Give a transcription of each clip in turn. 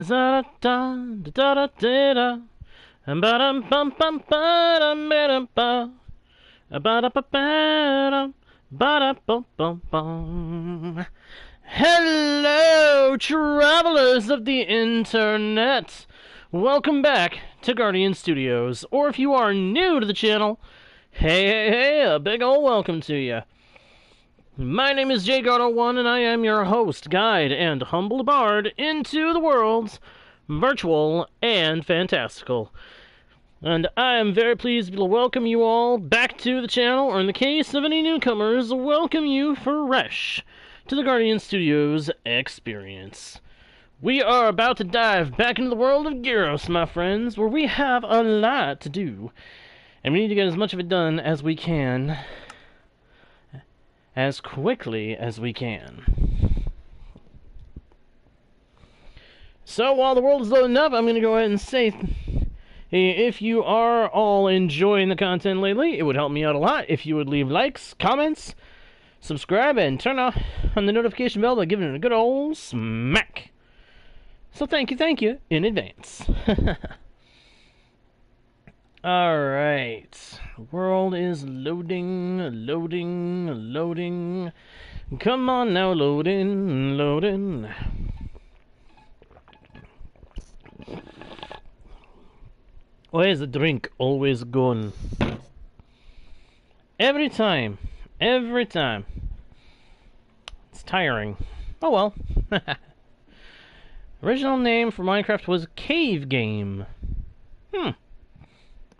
Da da da da da da. Ba-dum bum bum ba-dum ba-dum ba. Ba-da-ba-ba-dum. Ba-da-bum-bum-bum. Hello, travelers of the internet. Welcome back to Guardian Studios. Or if you are new to the channel, hey, a big ol' welcome to you. My name is JGardo1, and I am your host, guide, and humble bard into the worlds virtual and fantastical. And I am very pleased to welcome you all back to the channel, or in the case of any newcomers, welcome you fresh to the Guardian Studios experience. We are about to dive back into the world of Gyros, my friends, where we have a lot to do, and we need to get as much of it done as we can, as quickly as we can. So while the world is loading up, I'm going to go ahead and say, if you are all enjoying the content lately, it would help me out a lot if you would leave likes, comments, subscribe, and turn on the notification bell by giving it a good old smack. So thank you in advance. Alright. The world is loading. Come on now, loading. Why is the drink always gone? Every time. It's tiring. Oh well. Original name for Minecraft was Cave Game.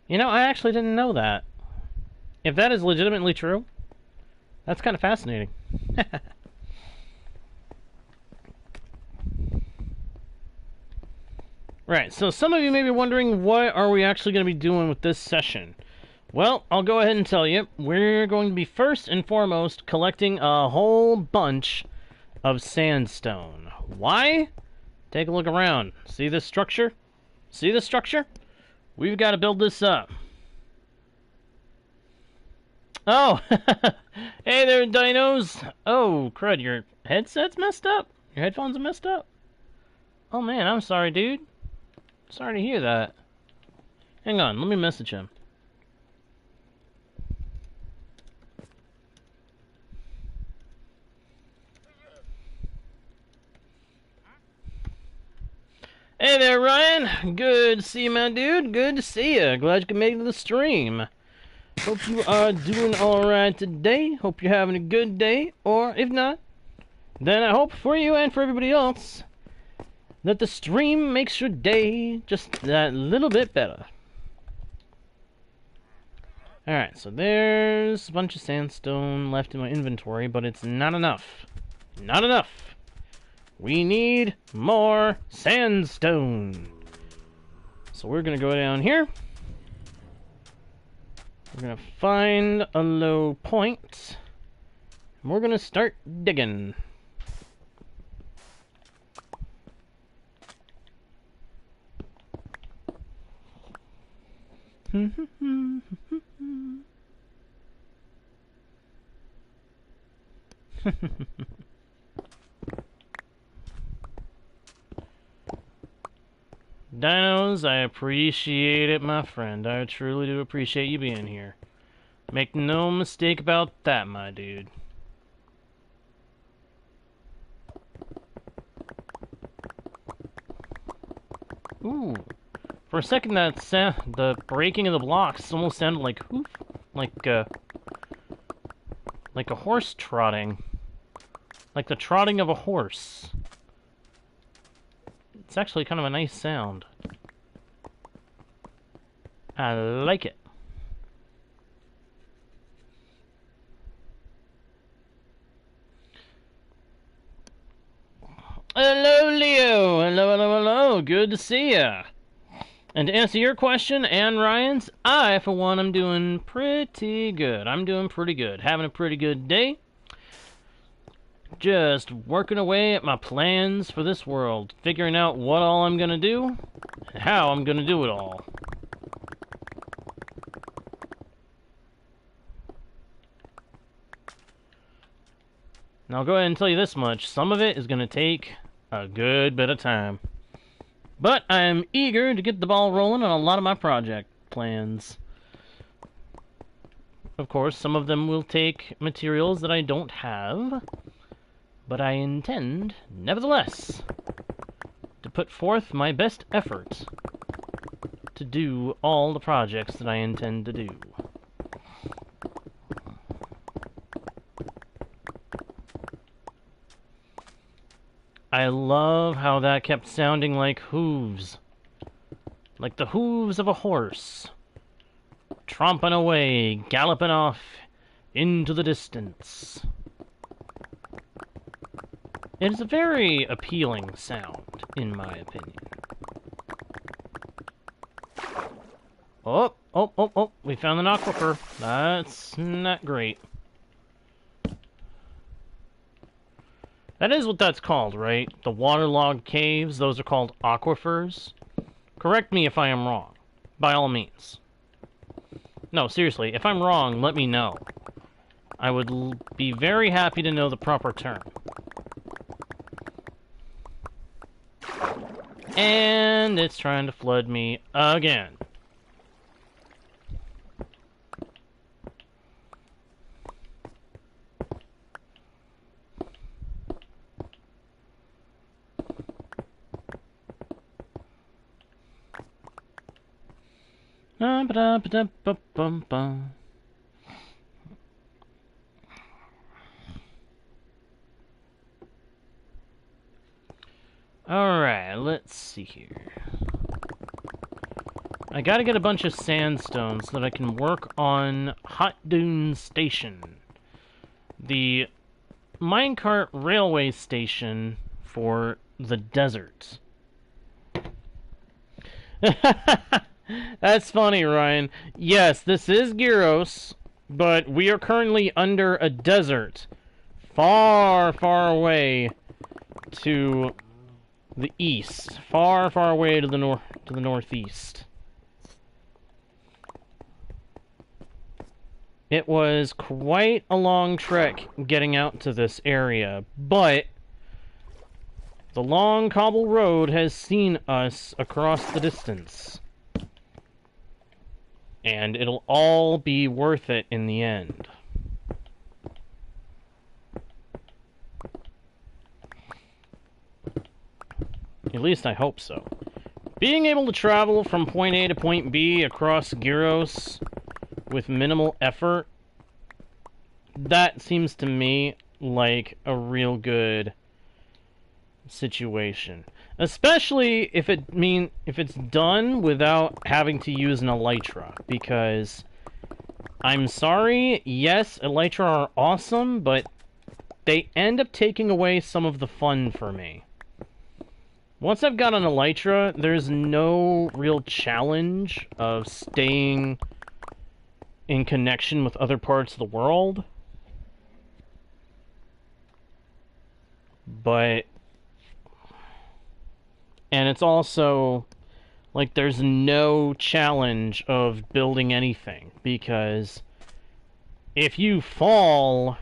You know, I actually didn't know that. If that is legitimately true, that's kind of fascinating. Right, so some of you may be wondering, what are we actually going to be doing with this session? Well, I'll go ahead and tell you. We're going to be first and foremost collecting a whole bunch of sandstone. Why? Take a look around. See this structure? We've got to build this up. Oh! Hey there, dinos! Oh, crud, your headset's messed up? Your headphones are messed up? Oh man, I'm sorry, dude. Sorry to hear that. Hang on, let me message him. Hey there, Ryan. Good to see you, my dude. Good to see you. Glad you could make it to the stream. Hope you are doing alright today. Hope you're having a good day. Or, if not, then I hope for you and for everybody else that the stream makes your day just that little bit better. Alright, so there's a bunch of sandstone left in my inventory, but it's not enough. Not enough! We need more sandstone! So we're gonna go down here. We're gonna find a low point. And we're gonna start digging. Dinos, I appreciate it, my friend. I truly do appreciate you being here. Make no mistake about that, my dude. Ooh. For a second, the breaking of the blocks almost sounded like hoof, like a horse trotting, like the trotting of a horse. It's actually kind of a nice sound. I like it. Hello, Leo. Hello. Good to see ya. And to answer your question and Ryan's, I, for one, am doing pretty good. I'm doing pretty good. Having a pretty good day. Just working away at my plans for this world. Figuring out what all I'm gonna do, and how I'm gonna do it all. Now I'll go ahead and tell you this much. Some of it is gonna take a good bit of time. But I'm eager to get the ball rolling on a lot of my project plans. Of course, some of them will take materials that I don't have, but I intend, nevertheless, to put forth my best effort to do all the projects that I intend to do. I love how that kept sounding like hooves. Like the hooves of a horse. Tromping away, galloping off into the distance. It is a very appealing sound, in my opinion. Oh, we found an aquifer. That's not great. That is what that's called, right? The waterlogged caves, those are called aquifers. Correct me if I am wrong, by all means. No, seriously, if I'm wrong, let me know. I would be very happy to know the proper term. And it's trying to flood me again. Alright, let's see here. I gotta get a bunch of sandstone so that I can work on Dune Station. The minecart railway station for the desert. That's funny, Ryan. Yes, this is Gyros, but we are currently under a desert. Far, far away to the east. Far, far away to the northeast. It was quite a long trek getting out to this area, but the long cobble road has seen us across the distance. And it'll all be worth it in the end. At least I hope so. Being able to travel from point A to point B across Gyros with minimal effort, that seems to me like a real good situation. Especially if it's done without having to use an elytra, because I'm sorry, yes, elytra are awesome, but they end up taking away some of the fun for me. Once I've got an elytra, there's no real challenge of staying in connection with other parts of the world. And it's also, like, there's no challenge of building anything, because if you fall,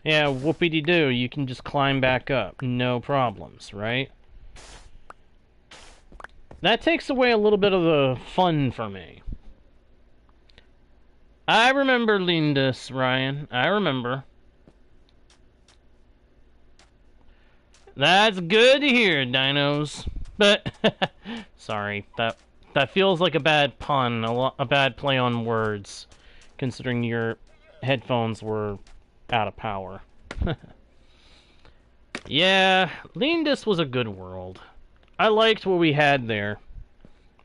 yeah, whoopity-doo, you can just climb back up. No problems, right? That takes away a little bit of the fun for me. I remember Lindus, Ryan. I remember. That's good to hear, dinos. But, sorry, that feels like a bad pun, a bad play on words, considering your headphones were out of power. Yeah, Lindus was a good world. I liked what we had there.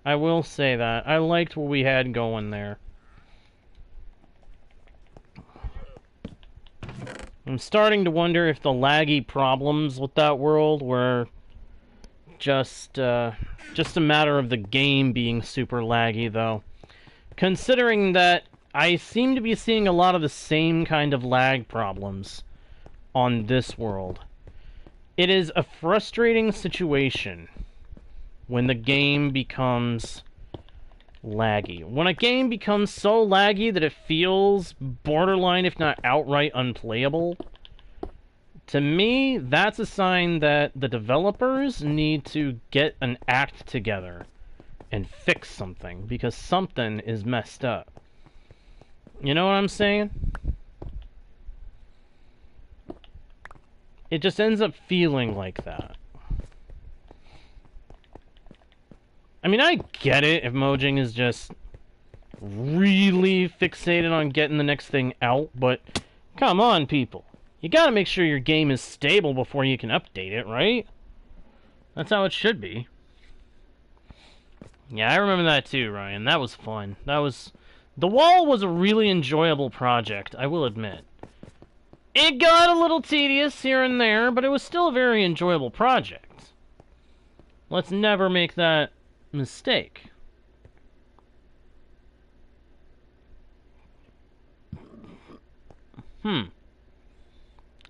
I will say that. I liked what we had going there. I'm starting to wonder if the laggy problems with that world were just a matter of the game being super laggy, though. Considering that I seem to be seeing a lot of the same kind of lag problems on this world. It is a frustrating situation when the game becomes laggy. When a game becomes so laggy that it feels borderline, if not outright, unplayable, To me, that's a sign that the developers need to get an act together and fix something, because something is messed up. You know what I'm saying? It just ends up feeling like that. I mean, I get it if Mojang is just really fixated on getting the next thing out, but come on, people. You gotta make sure your game is stable before you can update it, right? That's how it should be. Yeah, I remember that too, Ryan. That was fun. The Wall was a really enjoyable project, I will admit. It got a little tedious here and there, but it was still a very enjoyable project. Let's never make that mistake.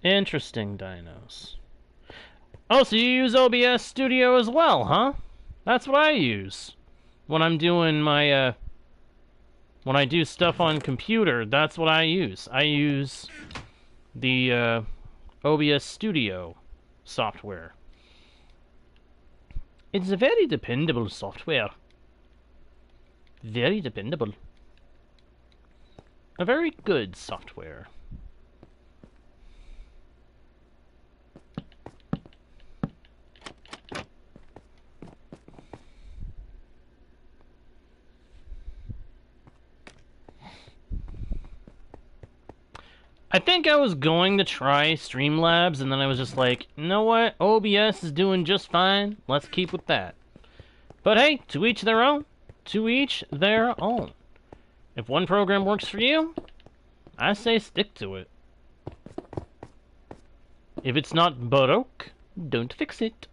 Interesting, dinos. Oh, so you use OBS Studio as well, huh? That's what I use. When I'm doing my, when I do stuff on computer, that's what I use. I use the, OBS Studio software. It's a very dependable software. Very dependable. A very good software. I think I was going to try Streamlabs, and then I was just like, you know what? OBS is doing just fine. Let's keep with that. But hey, to each their own. To each their own. If one program works for you, I say stick to it. If it's not Bedrock, don't fix it.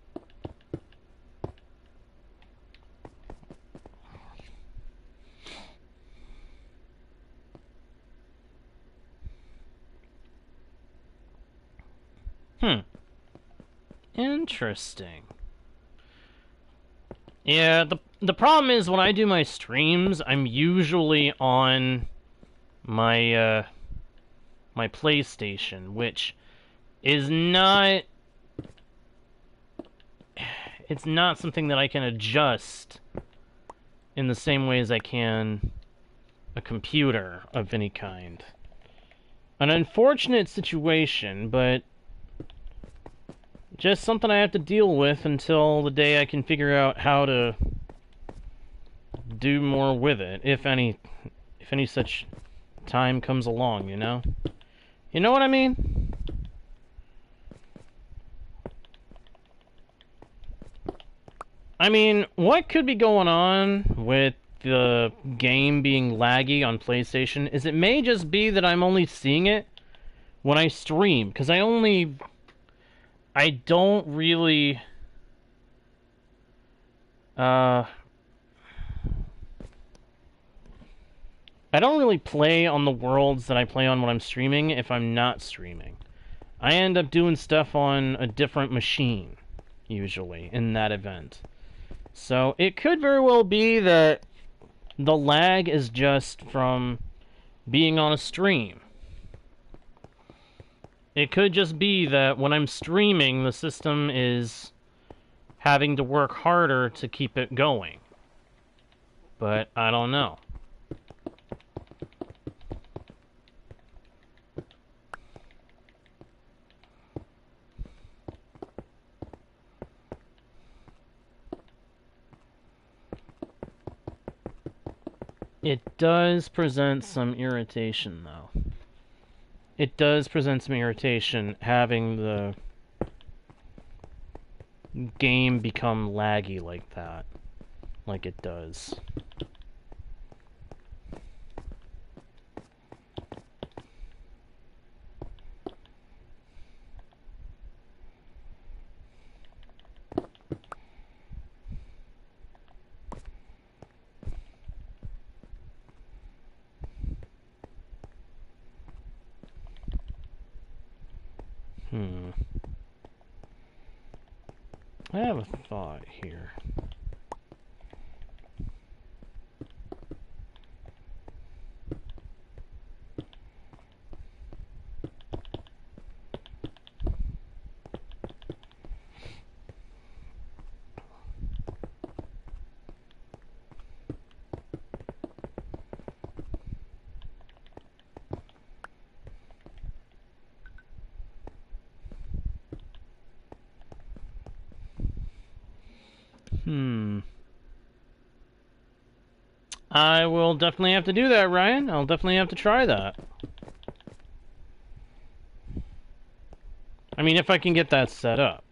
Interesting. Yeah, the problem is when I do my streams, I'm usually on my my PlayStation, which is not, it's not something that I can adjust in the same way as I can a computer of any kind. An unfortunate situation, but just something I have to deal with until the day I can figure out how to do more with it, if any such time comes along, you know? You know what I mean? I mean, what could be going on with the game being laggy on PlayStation is it may just be that I'm only seeing it when I stream, because I don't really I don't really play on the worlds that I play on when I'm streaming if I'm not streaming. I end up doing stuff on a different machine, usually, in that event. So it could very well be that the lag is just from being on a stream. It could just be that when I'm streaming, the system is having to work harder to keep it going. But I don't know. It does present some irritation, though. It does present some irritation having the game become laggy like that. Like it does. I have a thought here. I will definitely have to do that, Ryan. I'll definitely have to try that. I mean, if I can get that set up.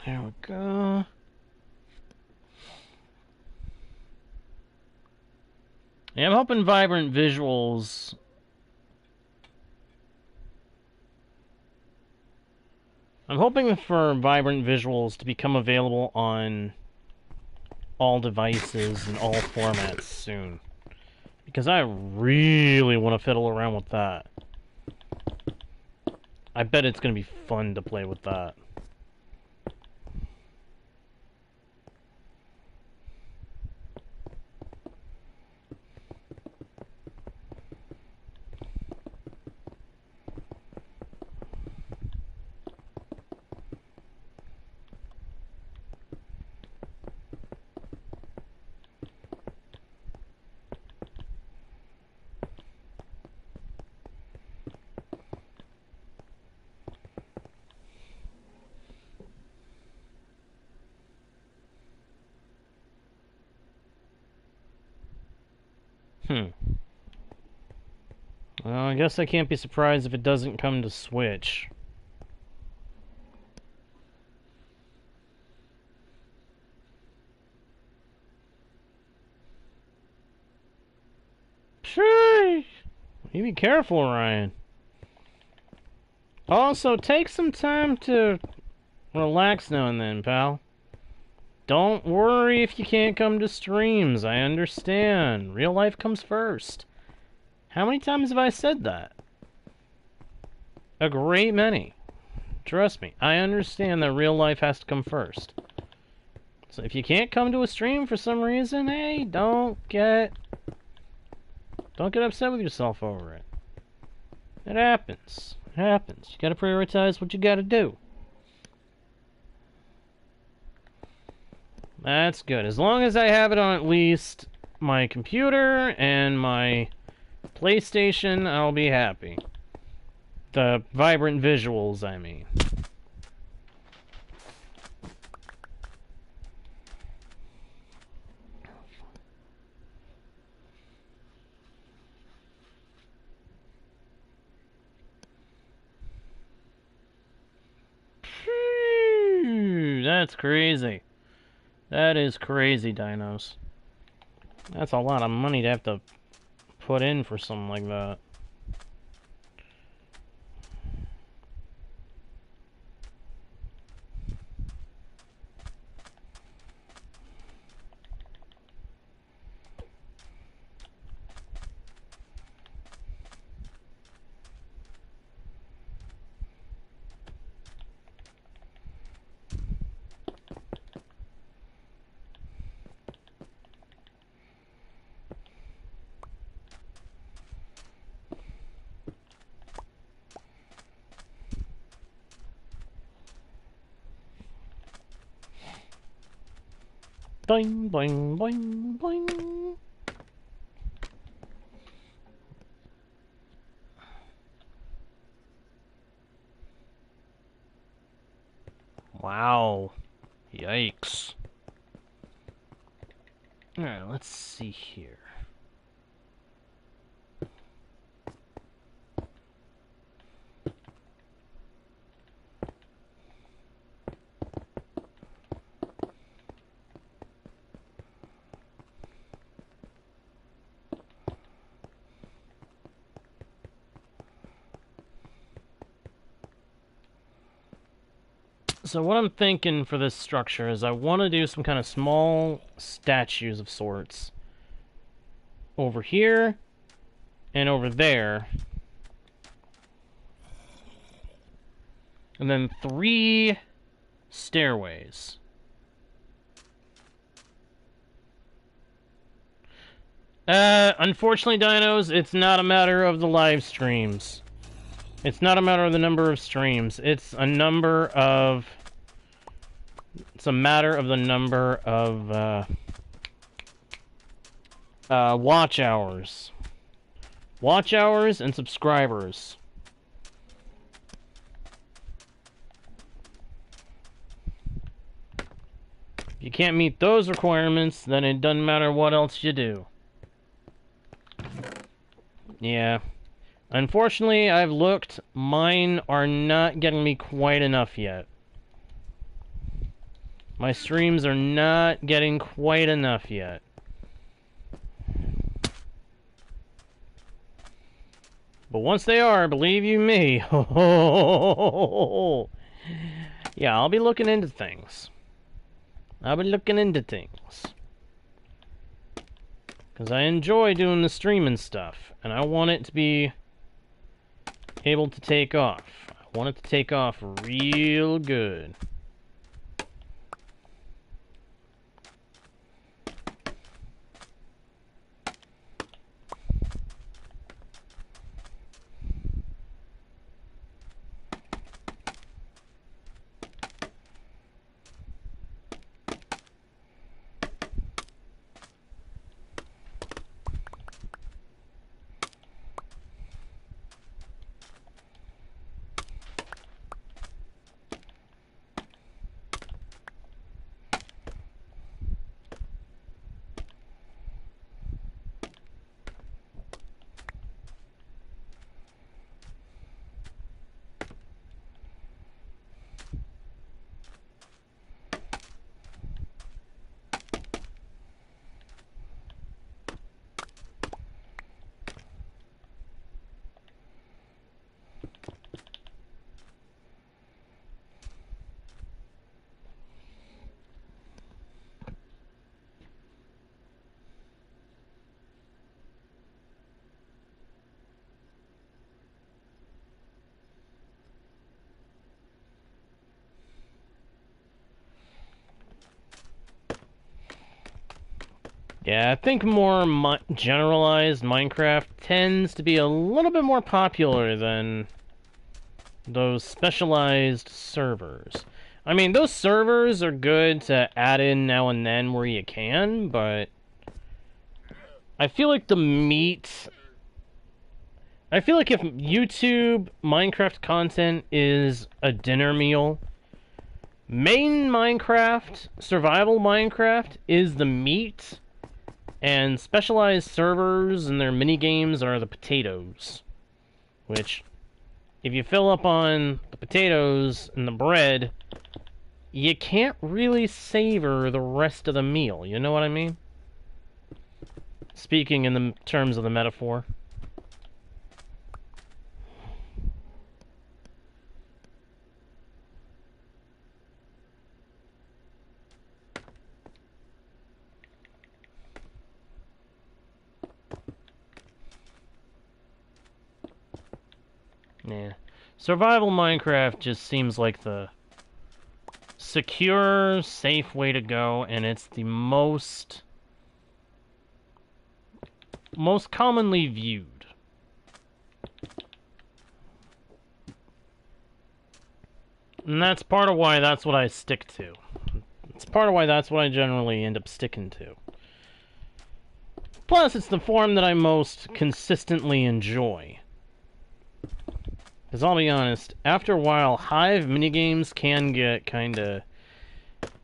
There we go. Yeah, I'm hoping vibrant visuals. I'm hoping for vibrant visuals to become available on all devices and all formats soon. Because I really want to fiddle around with that. I bet it's going to be fun to play with that. Well, I guess I can't be surprised if it doesn't come to Switch. Sheesh! You be careful, Ryan. Also, take some time to relax now and then, pal. Don't worry if you can't come to streams. I understand. Real life comes first. How many times have I said that? A great many. Trust me, I understand that real life has to come first. So if you can't come to a stream for some reason, hey, don't get upset with yourself over it. It happens. It happens. You gotta prioritize what you gotta do. That's good. As long as I have it on at least my computer and my PlayStation, I'll be happy. The vibrant visuals, I mean. That's crazy. That is crazy, dinos. That's a lot of money to have to put in for something like that. Boing, boing, boing, boing. Wow. Yikes. Alright, let's see here. So what I'm thinking for this structure is I want to do some kind of small statues of sorts over here and over there, and then 3 stairways. Unfortunately, Dinos, it's not a matter of the live streams. It's not a matter of the number of streams. It's a matter of the number of watch hours. Watch hours and subscribers. If you can't meet those requirements, then it doesn't matter what else you do. Yeah. Unfortunately, I've looked. Mine are not getting me quite enough yet. My streams are not getting quite enough yet. But once they are, believe you me, yeah, I'll be looking into things. Because I enjoy doing the streaming stuff, and I want it to be able to take off. I want it to take off real good. Yeah, I think more generalized Minecraft tends to be a little bit more popular than those specialized servers. I mean, those servers are good to add in now and then where you can, but I feel like the meat... I feel like if YouTube Minecraft content is a dinner meal, main Minecraft, survival Minecraft, is the meat, and specialized servers and their mini-games are the potatoes. Which, if you fill up on the potatoes and the bread, you can't really savor the rest of the meal, you know what I mean? Speaking in the terms of the metaphor. Yeah. Survival Minecraft just seems like the secure, safe way to go, and it's the most commonly viewed. And that's part of why that's what I stick to. It's part of why that's what I generally end up sticking to. Plus, it's the form that I most consistently enjoy. Because I'll be honest, after a while, Hive minigames can get kinda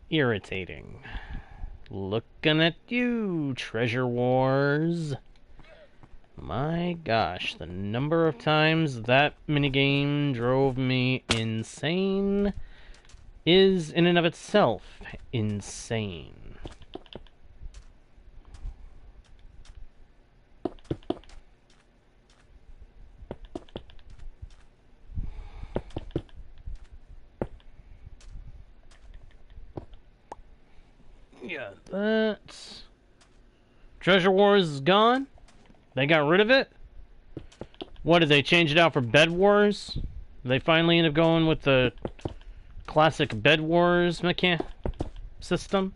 irritating. Looking at you, Treasure Wars. My gosh, the number of times that minigame drove me insane is in and of itself insane. Yeah, that's... Treasure Wars is gone? They got rid of it? What, did they change it out for Bed Wars? Did they finally end up going with the classic Bed Wars system?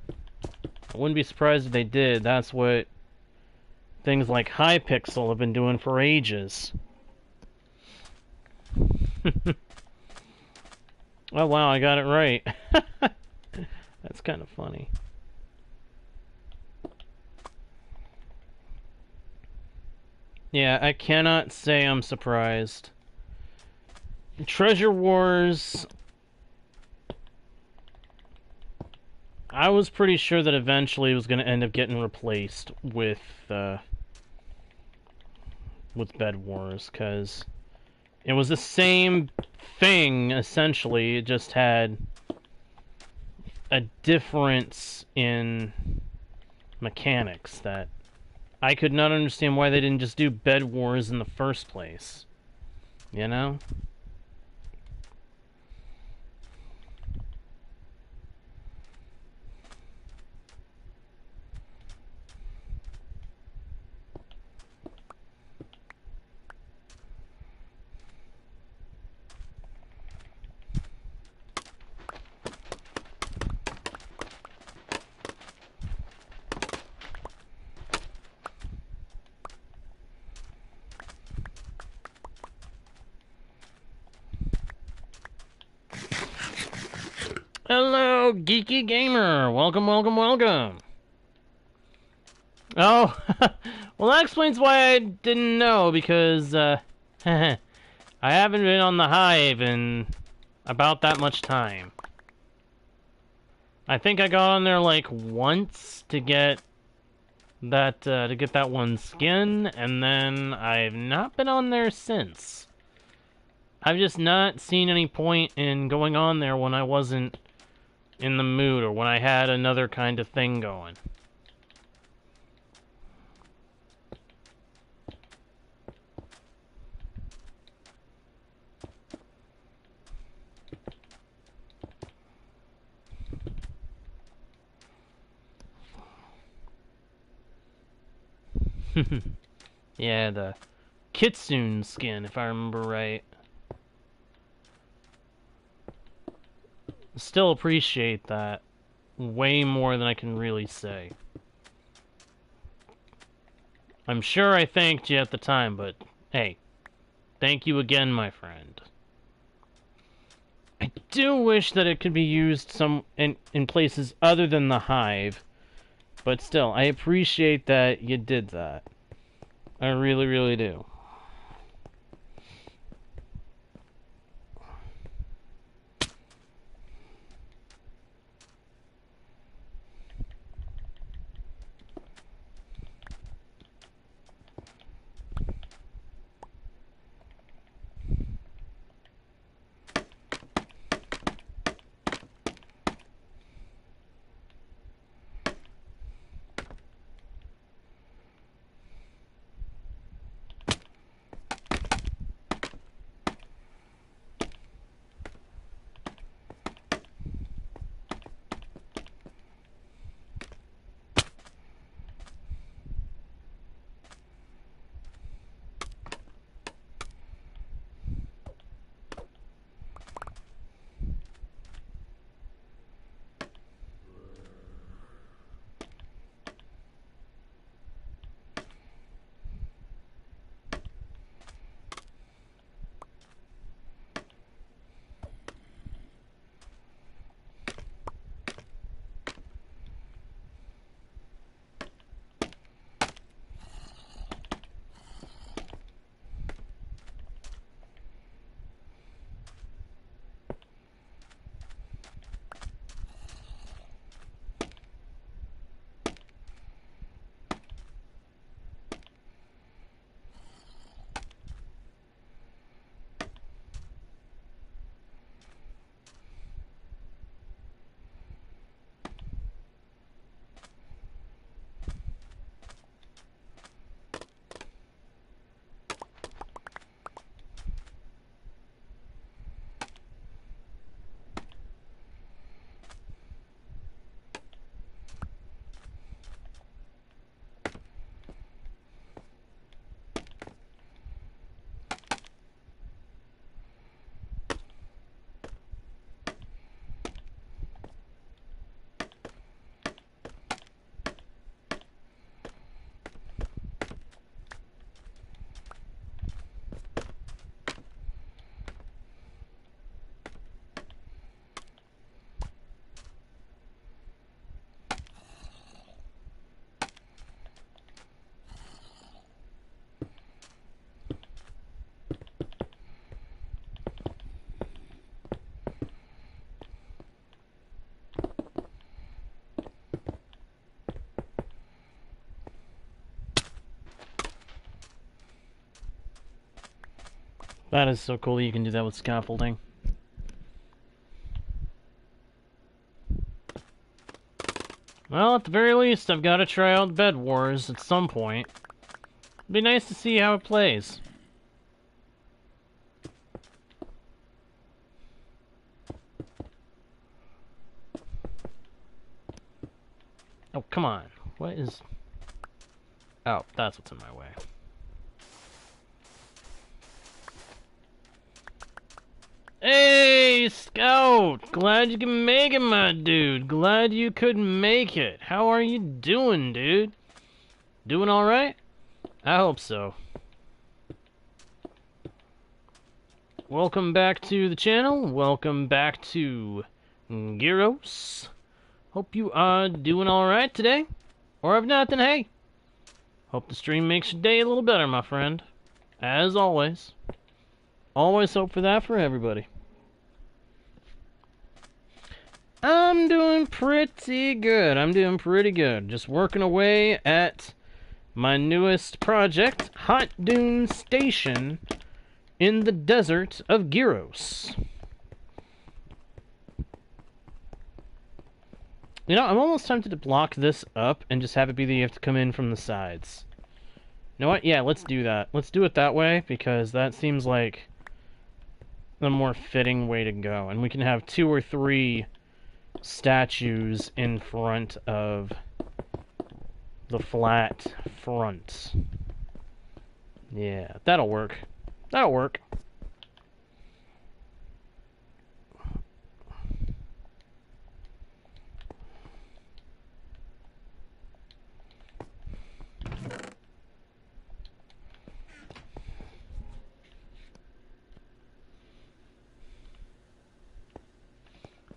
I wouldn't be surprised if they did. That's what things like Hypixel have been doing for ages. Oh wow, I got it right. That's kind of funny. Yeah, I cannot say I'm surprised. Treasure Wars... I was pretty sure that eventually it was going to end up getting replaced with Bed Wars, because it was the same thing, essentially. It just had a difference in mechanics that I could not understand why they didn't just do Bed Wars in the first place. You know? Hello, Geeky Gamer! Welcome, welcome, welcome! Oh, well that explains why I didn't know, because, I haven't been on the Hive in about that much time. I think I got on there, like, once to get that one skin, and then I've not been on there since. I've just not seen any point in going on there when I wasn't in the mood, or when I had another kind of thing going. Yeah, the Kitsune skin, if I remember right. Still appreciate that way more than I can really say. I'm sure I thanked you at the time, but hey, thank you again, my friend. I do wish that it could be used in places other than the Hive, but still, I appreciate that you did that. I really, really do. That is so cool that you can do that with scaffolding. Well, at the very least, I've got to try out Bed Wars at some point. It'd be nice to see how it plays. Oh, come on. What is... Oh, that's what's in my way. Hey, Scout! Glad you can make it, my dude. Glad you could make it. How are you doing, dude? Doing alright? I hope so. Welcome back to the channel. Welcome back to Gyros. Hope you are doing alright today. Or if not, then hey. Hope the stream makes your day a little better, my friend. As always. Always hope for that for everybody. I'm doing pretty good. I'm doing pretty good. Just working away at my newest project, Hot Dune Station in the desert of Gyros. You know, I'm almost tempted to block this up and just have it be that you have to come in from the sides. You know what? Yeah, let's do that. Let's do it that way, because that seems like the more fitting way to go. And we can have 2 or 3 statues in front of the flat front. Yeah, that'll work. That'll work.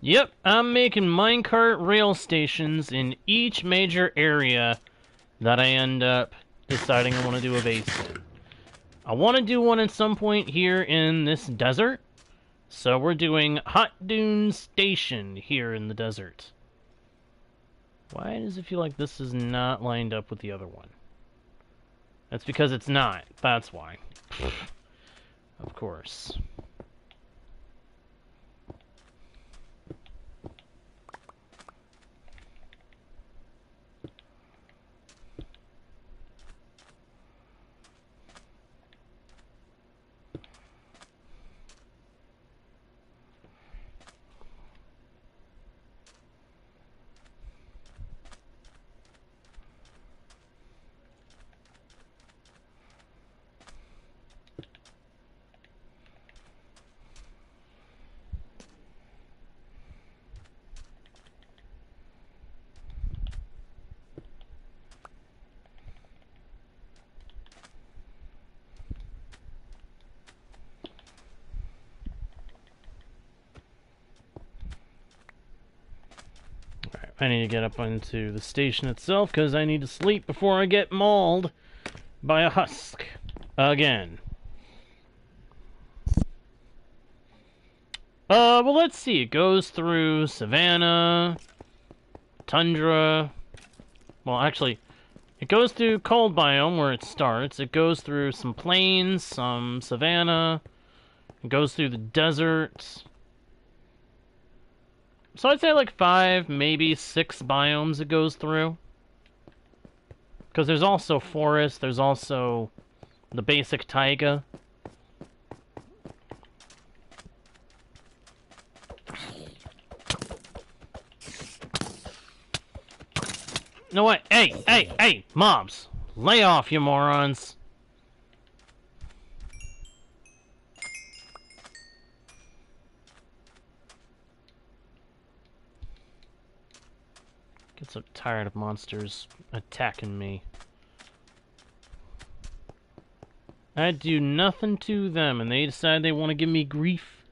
Yep, I'm making minecart rail stations in each major area that I end up deciding I want to do a base in. I want to do one at some point here in this desert, so we're doing Hot Dune Station here in the desert. Why does it feel like this is not lined up with the other one? That's because it's not. That's why. Of course. I need to get up onto the station itself because I need to sleep before I get mauled by a husk again. Well, let's see. It goes through savanna, tundra. Well, actually, it goes through cold biome where it starts. It goes through some plains, some savanna. It goes through the desert. So I'd say like 5, maybe 6 biomes it goes through. Because there's also forest, there's also the basic taiga. You know what? Hey, mobs! Lay off, you morons! Get so tired of monsters attacking me. I do nothing to them, and they decide they want to give me grief.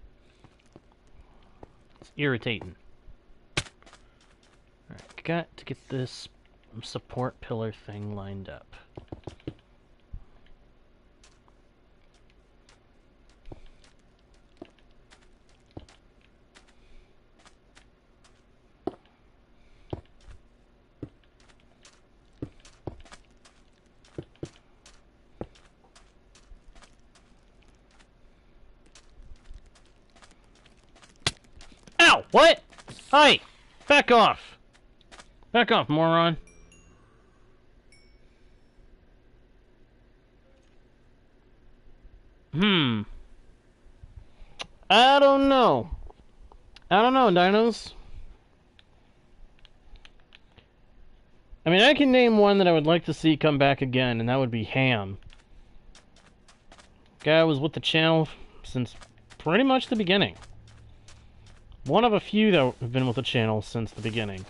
It's irritating. Alright, got to get this support pillar thing lined up. What? Hi! Back off! Back off, moron. I don't know. I don't know, dinos. I mean, I can name one that I would like to see come back again, and that would be Ham. Guy was with the channel since pretty much the beginning. One of a few that have been with the channel since the beginning.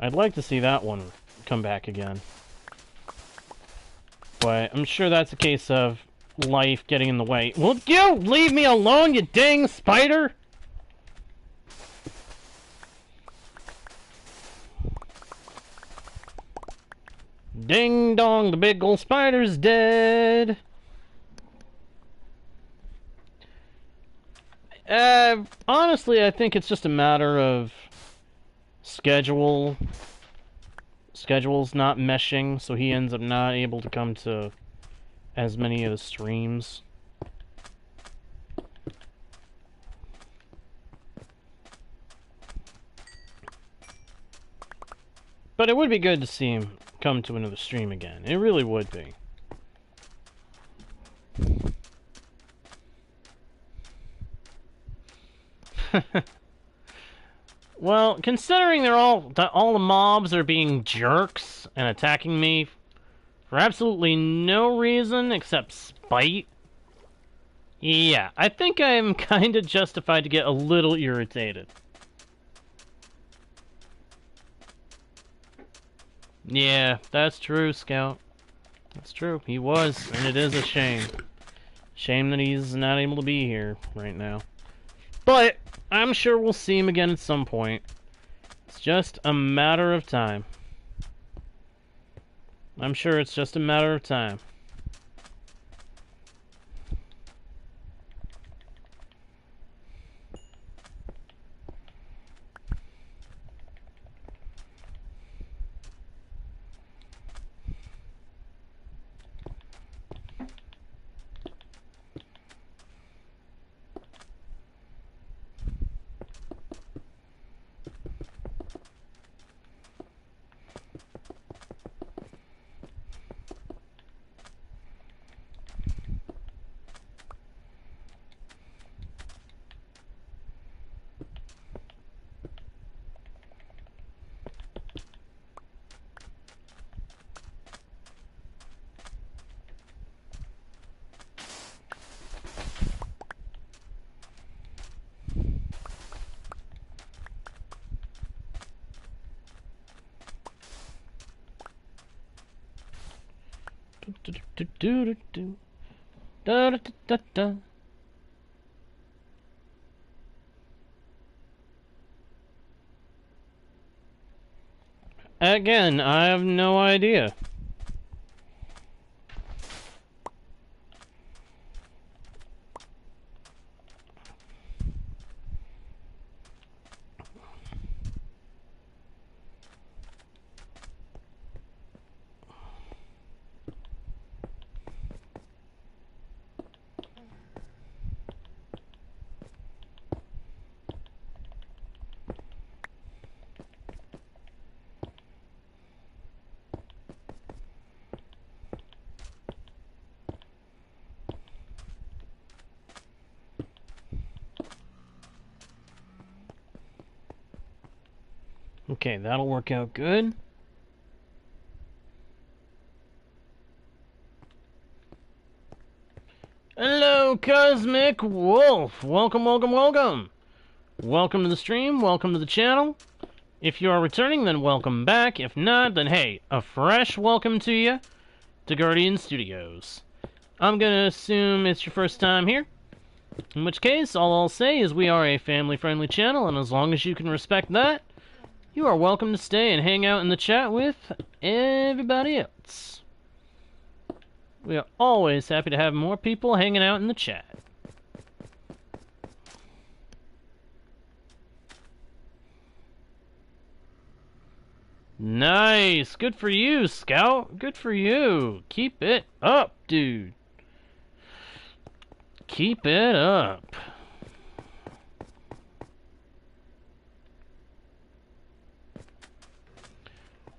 I'd like to see that one come back again. But I'm sure that's a case of life getting in the way. Will you leave me alone, you dang spider? Ding dong, the big old spider's dead. Honestly, I think it's just a matter of schedules not meshing, so he ends up not able to come to as many of the streams. But it would be good to see him come to another stream again. It really would be. Well, considering all the mobs are being jerks and attacking me for absolutely no reason except spite, yeah, I think I'm kind of justified to get a little irritated. Yeah, that's true, Scout. That's true. He was, and it is a shame. Shame that he's not able to be here right now. But I'm sure we'll see him again at some point. It's just a matter of time. I'm sure it's just a matter of time. Again, I have no idea. Okay, that'll work out good. Hello, Cosmic Wolf! Welcome, welcome, welcome! Welcome to the stream, welcome to the channel. If you are returning, then welcome back. If not, then hey, a fresh welcome to you to Guardian Studios. I'm gonna assume it's your first time here. In which case, all I'll say is we are a family-friendly channel, and as long as you can respect that, you are welcome to stay and hang out in the chat with everybody else. We are always happy to have more people hanging out in the chat. Nice! Good for you, Scout! Good for you! Keep it up, dude! Keep it up!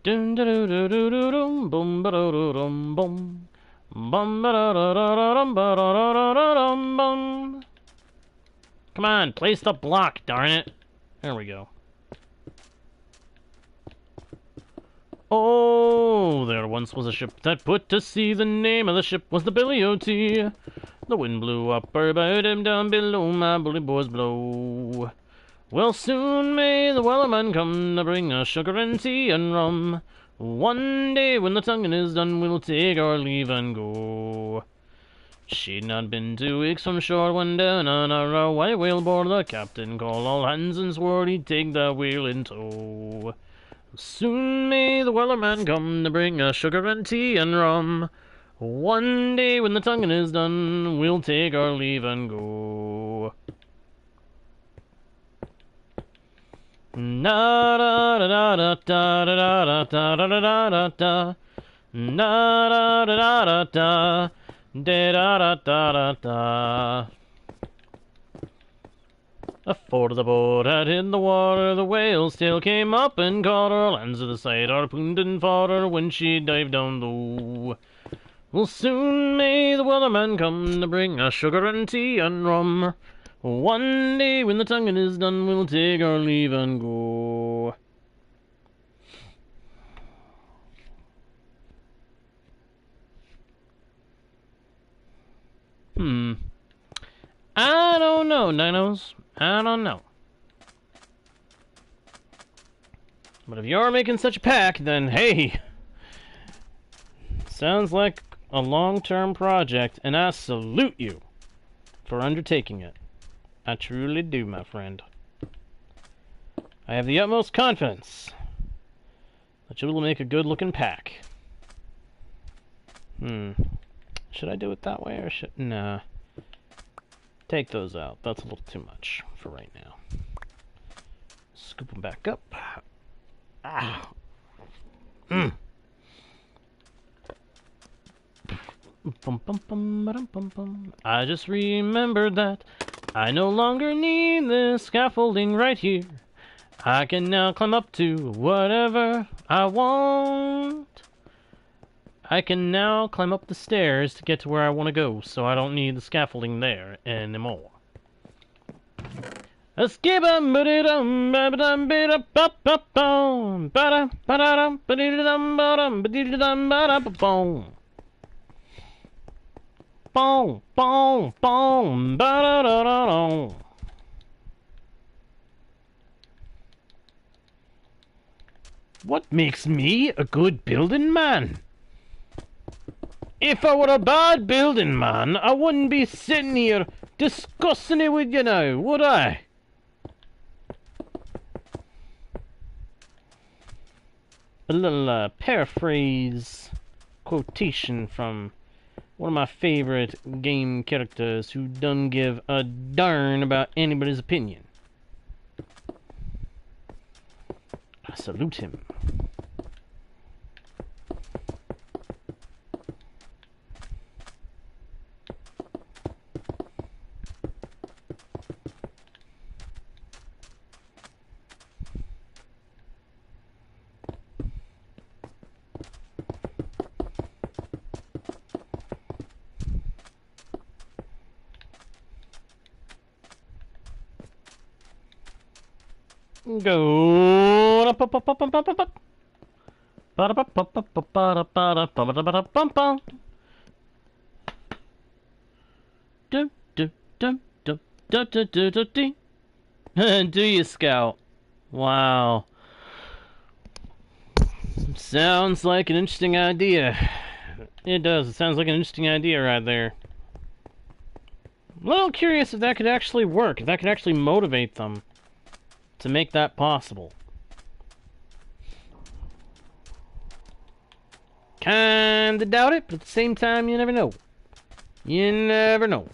Dun da do do do do dum bum ba do do dum bum bum ba da da da da dum ba da da da da dum bum. Come on, place the block, darn it. There we go. Oh, there once was a ship that put to sea. The name of the ship was the Billy O.T. The wind blew up about him, down below my bully boys blow. Well, soon may the wellerman come to bring us sugar and tea and rum. One day when the tonguing is done, we'll take our leave and go. She'd not been 2 weeks from shore when down on a white whale bore. The captain called all hands and swore he'd take the whale in tow. Soon may the wellerman come to bring us sugar and tea and rum. One day when the tonguing is done, we'll take our leave and go. Na da da da da da da da da da da da. Na da da da da da da da da da. Afore the boat had hit the water, the whale's tail came up and caught her. Lands to the side, harpooned and fought her when she dived down low. Well, soon may the wellerman come to bring us sugar and tea and rum. One day when the tonguing is done, we'll take our leave and go. I don't know, Dinos. I don't know. But if you're making such a pack, then hey, sounds like a long-term project, and I salute you for undertaking it. I truly do, my friend. I have the utmost confidence that you will make a good-looking pack. Should I do it that way, or should... Nah. Take those out. That's a little too much for right now. Scoop them back up. Ah. I just remembered that I no longer need this scaffolding right here. I can now climb up to whatever I want. I can now climb up the stairs to get to where I want to go, so I don't need the scaffolding there anymore. What makes me a good building man? If I were a bad building man, I wouldn't be sitting here discussing it with you now, would I? A little paraphrase quotation from one of my favorite game characters who doesn't give a darn about anybody's opinion. I salute him. Go. Do you, Scout? Wow. Sounds like an interesting idea. It does. It sounds like an interesting idea right there. A little curious if that could actually work, if that could actually motivate them to make that possible. Kinda doubt it, but at the same time, you never know. You never know.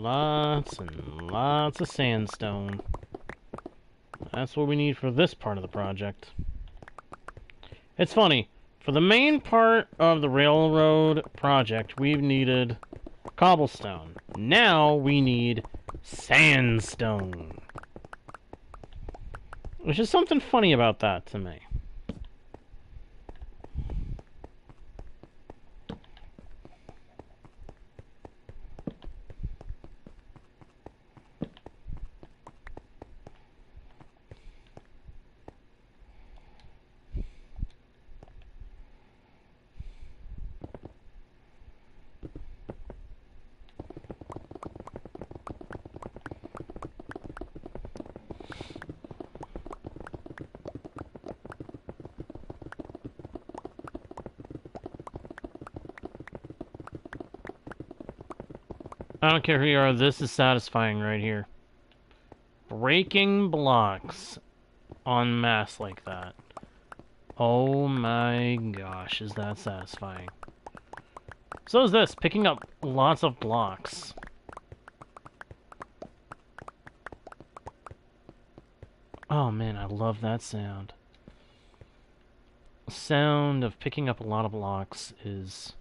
lots and lots of sandstone. That's what we need for this part of the project. It's funny. For the main part of the railroad project, we've needed cobblestone. Now we need sandstone. Which is something funny about that to me. I don't care who you are, this is satisfying right here. Breaking blocks en masse like that. Oh my gosh, is that satisfying. So is this, picking up lots of blocks. Oh man, I love that sound. The sound of picking up a lot of blocks is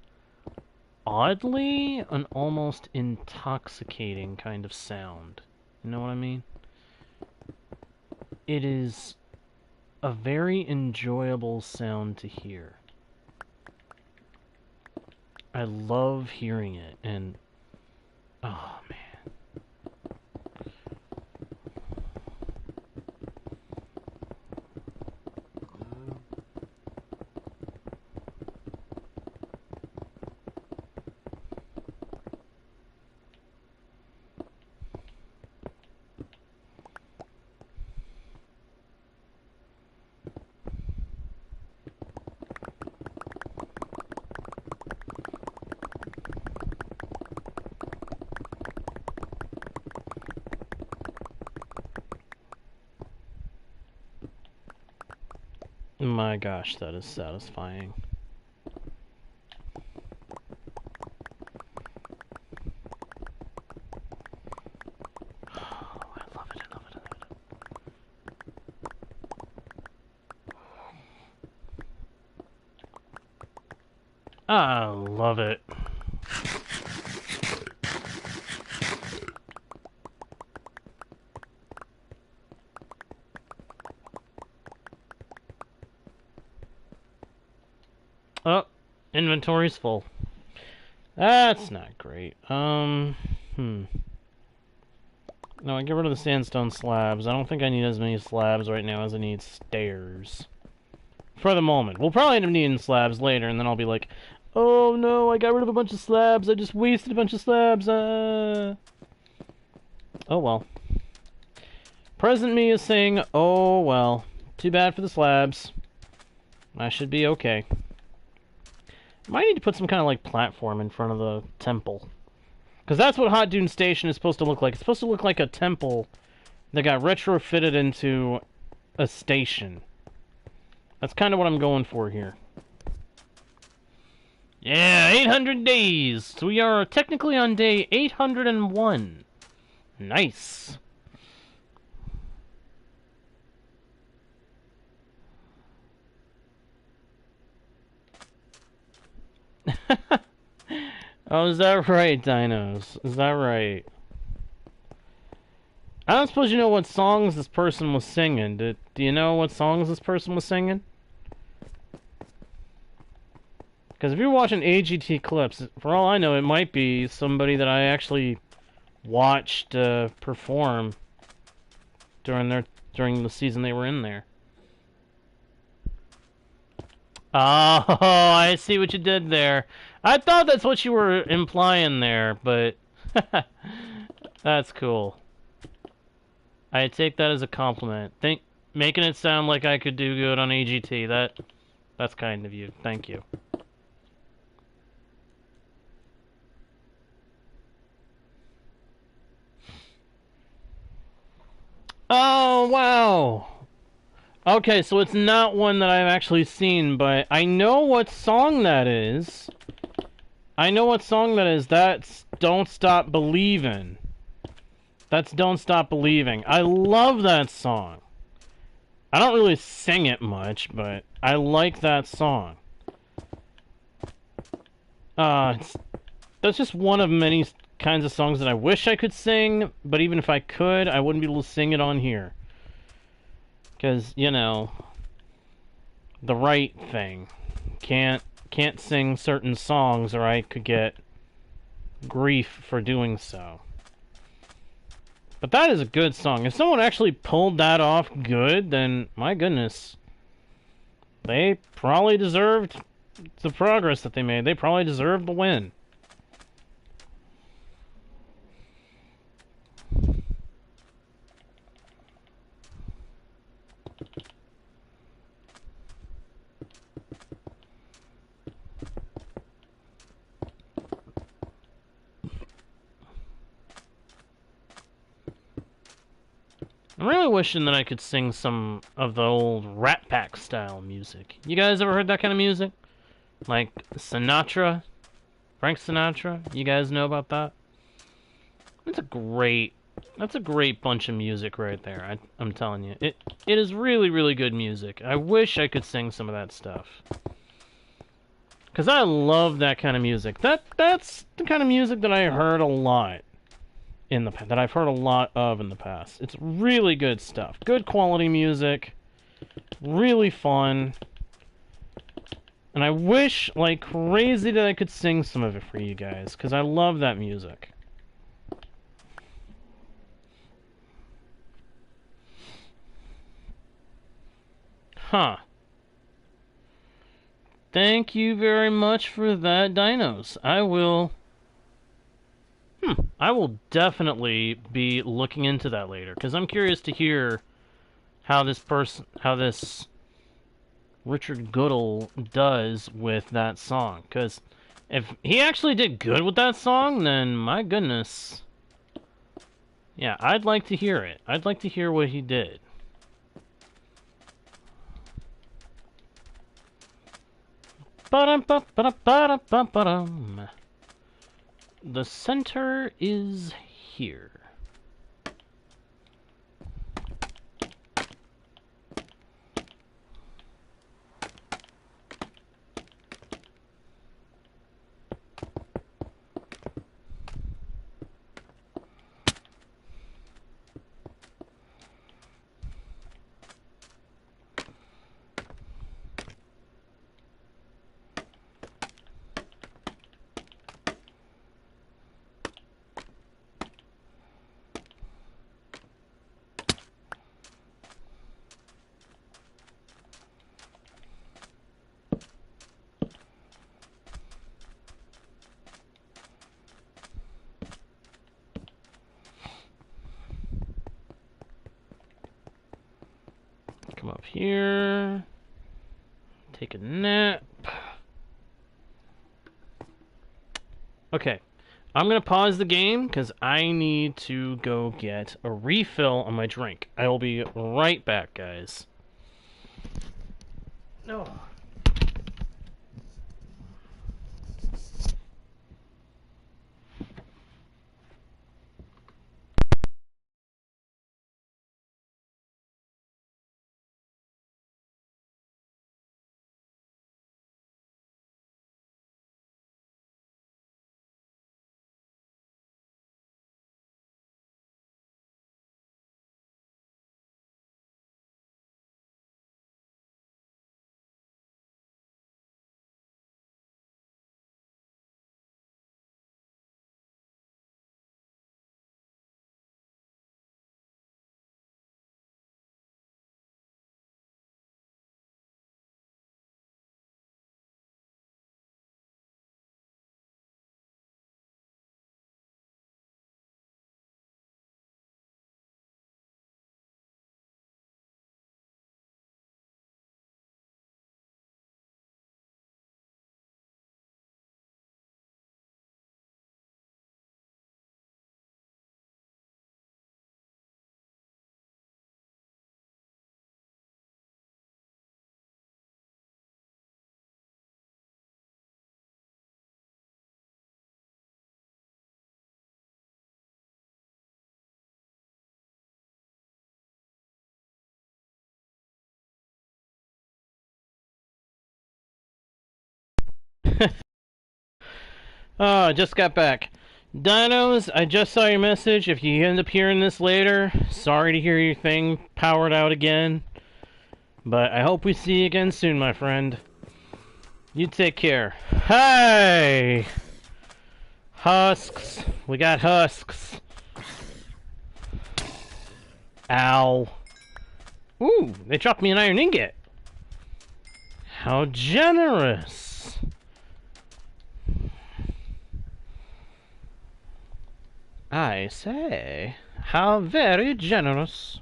oddly an almost intoxicating kind of sound. You know what I mean? It is a very enjoyable sound to hear. I love hearing it, and oh man. My gosh, that is satisfying. Oh, I love it, I love it, I love it. I love it. Oh, inventory's full. That's not great. No, I get rid of the sandstone slabs. I don't think I need as many slabs right now as I need stairs. For the moment. We'll probably end up needing slabs later, and then I'll be like, oh no, I got rid of a bunch of slabs. I just wasted a bunch of slabs. Oh well. Present me is saying, oh well. Too bad for the slabs. I should be okay. Might need to put some kind of like platform in front of the temple. Because that's what Hot Dune Station is supposed to look like. It's supposed to look like a temple that got retrofitted into a station. That's kind of what I'm going for here. Yeah, 800 days! So we are technically on day 801. Nice. Oh, is that right, Dinos? Is that right? I don't suppose you know what songs this person was singing. Do you know what songs this person was singing? Because if you're watching AGT clips, for all I know, it might be somebody that I actually watched perform during the season they were in there. Oh, I see what you did there. I thought that's what you were implying there, but that's cool. I take that as a compliment. Making it sound like I could do good on AGT. That's kind of you. Thank you. Oh, wow. Okay, so it's not one that I've actually seen, but I know what song that is. I know what song that is. That's Don't Stop Believin'. That's Don't Stop Believing. I love that song. I don't really sing it much, but I like that song. That's just one of many kinds of songs that I wish I could sing, but even if I could, I wouldn't be able to sing it on here. Because, you know, the right thing. Can't sing certain songs or I could get grief for doing so. But that is a good song. If someone actually pulled that off good, then my goodness, they probably deserved the progress that they made. They probably deserved the win. I'm really wishing that I could sing some of the old Rat Pack style music. You guys ever heard that kind of music? Like Sinatra? Frank Sinatra? You guys know about that? That's a great bunch of music right there. I'm telling you. It is really, really good music. I wish I could sing some of that stuff. Because I love that kind of music. That's the kind of music that I heard a lot that I've heard a lot of in the past. It's really good stuff. Good quality music. Really fun. And I wish like crazy that I could sing some of it for you guys, because I love that music. Huh. Thank you very much for that, Dinos. I will definitely be looking into that later, because I'm curious to hear how this Richard Goodall does with that song. Because if he actually did good with that song, then my goodness. Yeah, I'd like to hear it. I'd like to hear what he did. The center is here. Come up here. Take a nap. Okay. I'm going to pause the game because I need to go get a refill on my drink. I will be right back, guys. No. Oh, I just got back. Dinos, I just saw your message. If you end up hearing this later, sorry to hear your thing powered out again. But I hope we see you again soon, my friend. You take care. Hey! Husks. We got husks. Ow. Ooh, they dropped me an iron ingot. How generous. I say, how very generous.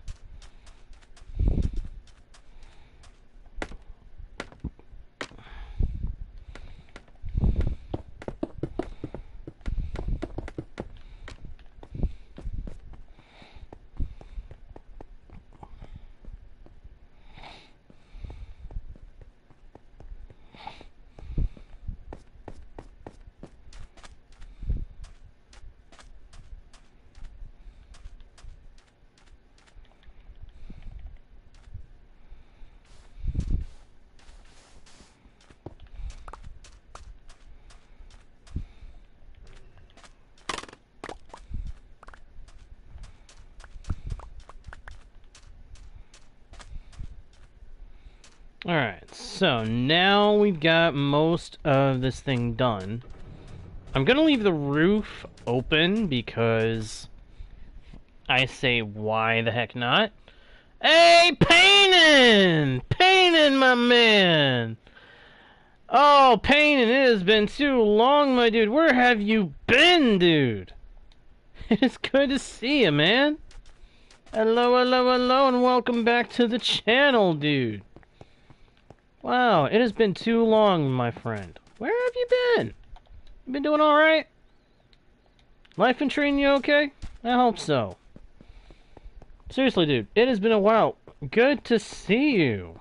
Alright, so now we've got most of this thing done. I'm gonna leave the roof open because I say, why the heck not? Hey, Paynin! Paynin, my man! Oh, Paynin, it has been too long, my dude. Where have you been, dude? It's good to see you, man. Hello, hello, hello, and welcome back to the channel, dude. Wow, it has been too long, my friend. Where have you been? You been doing alright? Life been treating you okay? I hope so. Seriously, dude, it has been a while. Good to see you.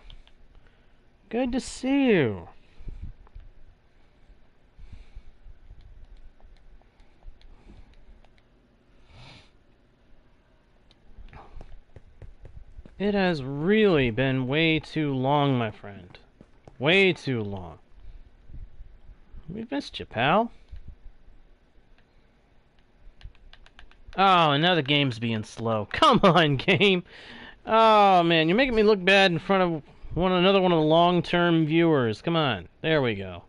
Good to see you. It has really been way too long, my friend. Way too long. We've missed you, pal. Oh, and now the game's being slow. Come on, game. Oh, man, you're making me look bad in front of another one of the long-term viewers. Come on. There we go.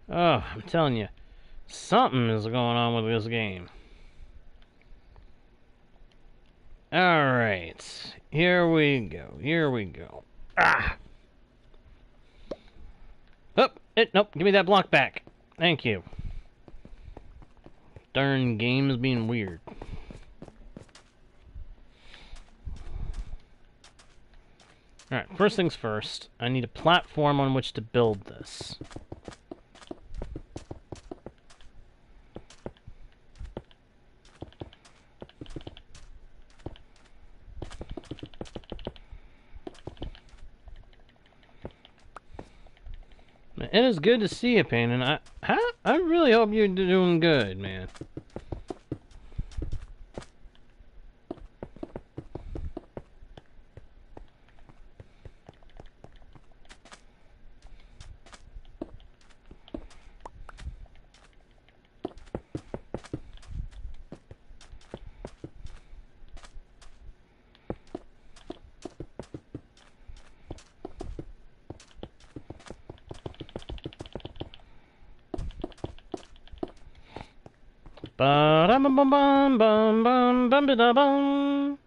Oh, I'm telling you. Something is going on with this game. Alright. Here we go. Here we go. Ah! Oh, nope, give me that block back. Thank you. Darn game is being weird. Alright, first things first. I need a platform on which to build this. It is good to see you, Payne, and I really hope you're doing good, man. Ba-dum-bum-bum-bum-bum-bum-ba-da-bum.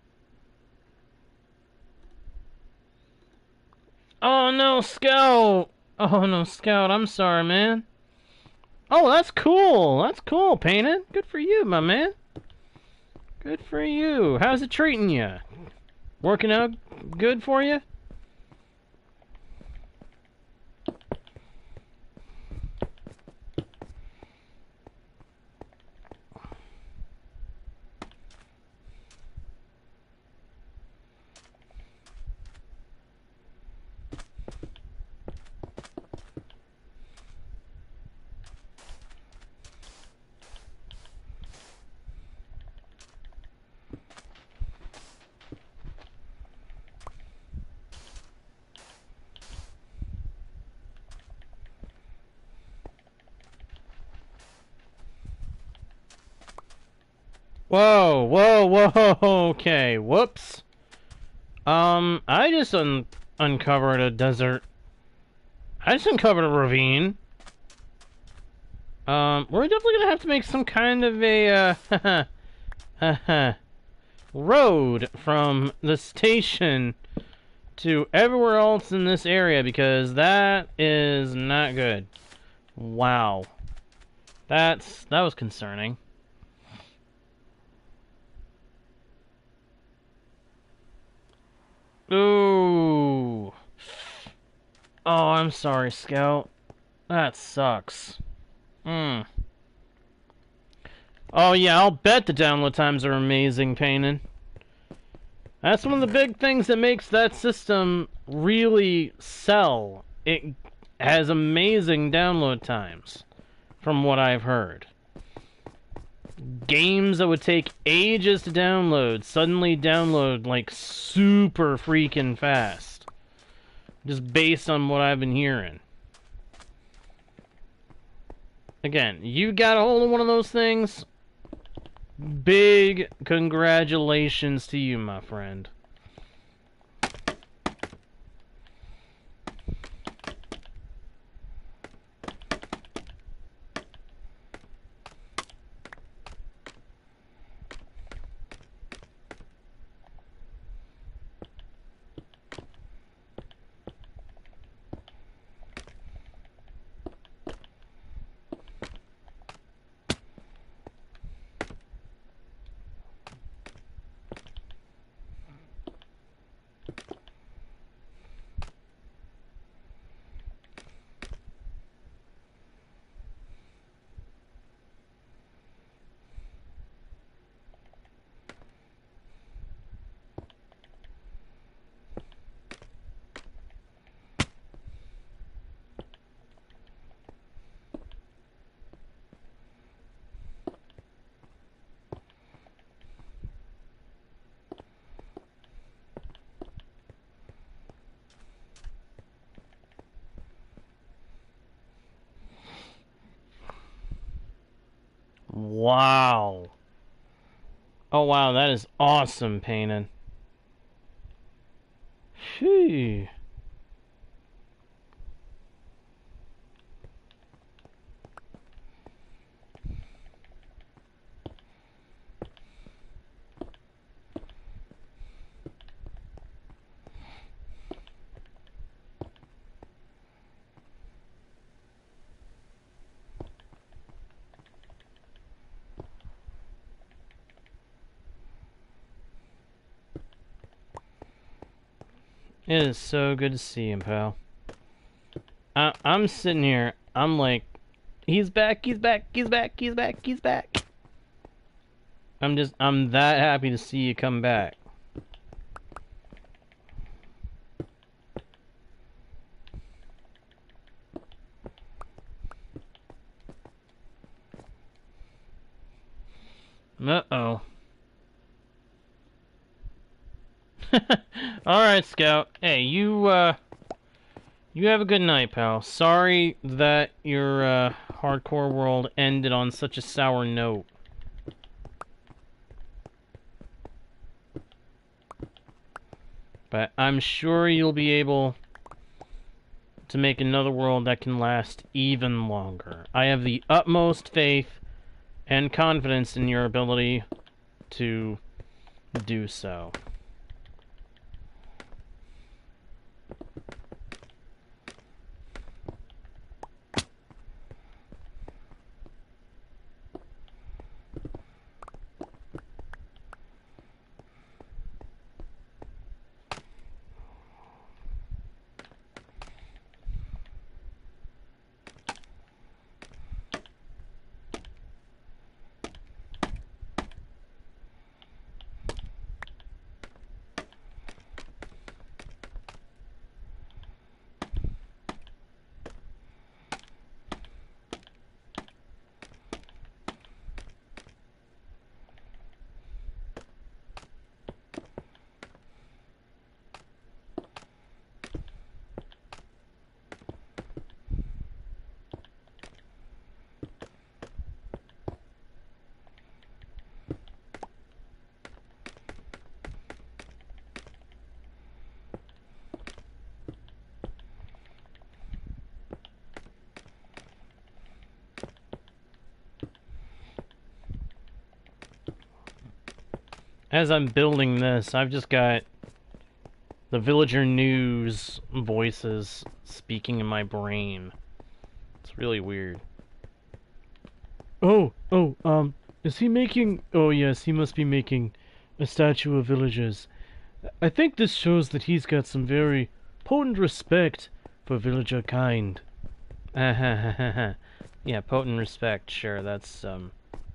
Oh no, Scout! Oh no, Scout, I'm sorry, man. Oh, that's cool. That's cool, Painted. Good for you, my man. Good for you. How's it treating you? Working out good for you? Whoa, whoa, whoa, okay, whoops. I just uncovered a desert. I just uncovered a ravine. We're definitely gonna have to make some kind of a, road from the station to everywhere else in this area, because that is not good. Wow. That was concerning. Ooh. Oh, I'm sorry, Scout. That sucks. Hmm. Oh yeah, I'll bet the download times are amazing, Paynin. That's one of the big things that makes that system really sell. It has amazing download times, from what I've heard. Games that would take ages to download suddenly download like super freaking fast. Just based on what I've been hearing. Again, you got a hold of one of those things, big congratulations to you, my friend. Wow. Oh wow, that is awesome, Paynin. Phew. It is so good to see him, pal. I'm sitting here, I'm like, he's back, he's back, he's back, he's back, he's back. I'm that happy to see you come back. Uh-oh. Alright, Scout. Hey, you have a good night, pal. Sorry that your, hardcore world ended on such a sour note. But I'm sure you'll be able to make another world that can last even longer. I have the utmost faith and confidence in your ability to do so. as I'm building this, I've just got the villager news voices speaking in my brain. It's really weird. Is he making... Oh, yes, he must be making a statue of villagers. I think this shows that he's got some very potent respect for villager kind. Yeah, potent respect, sure, that's,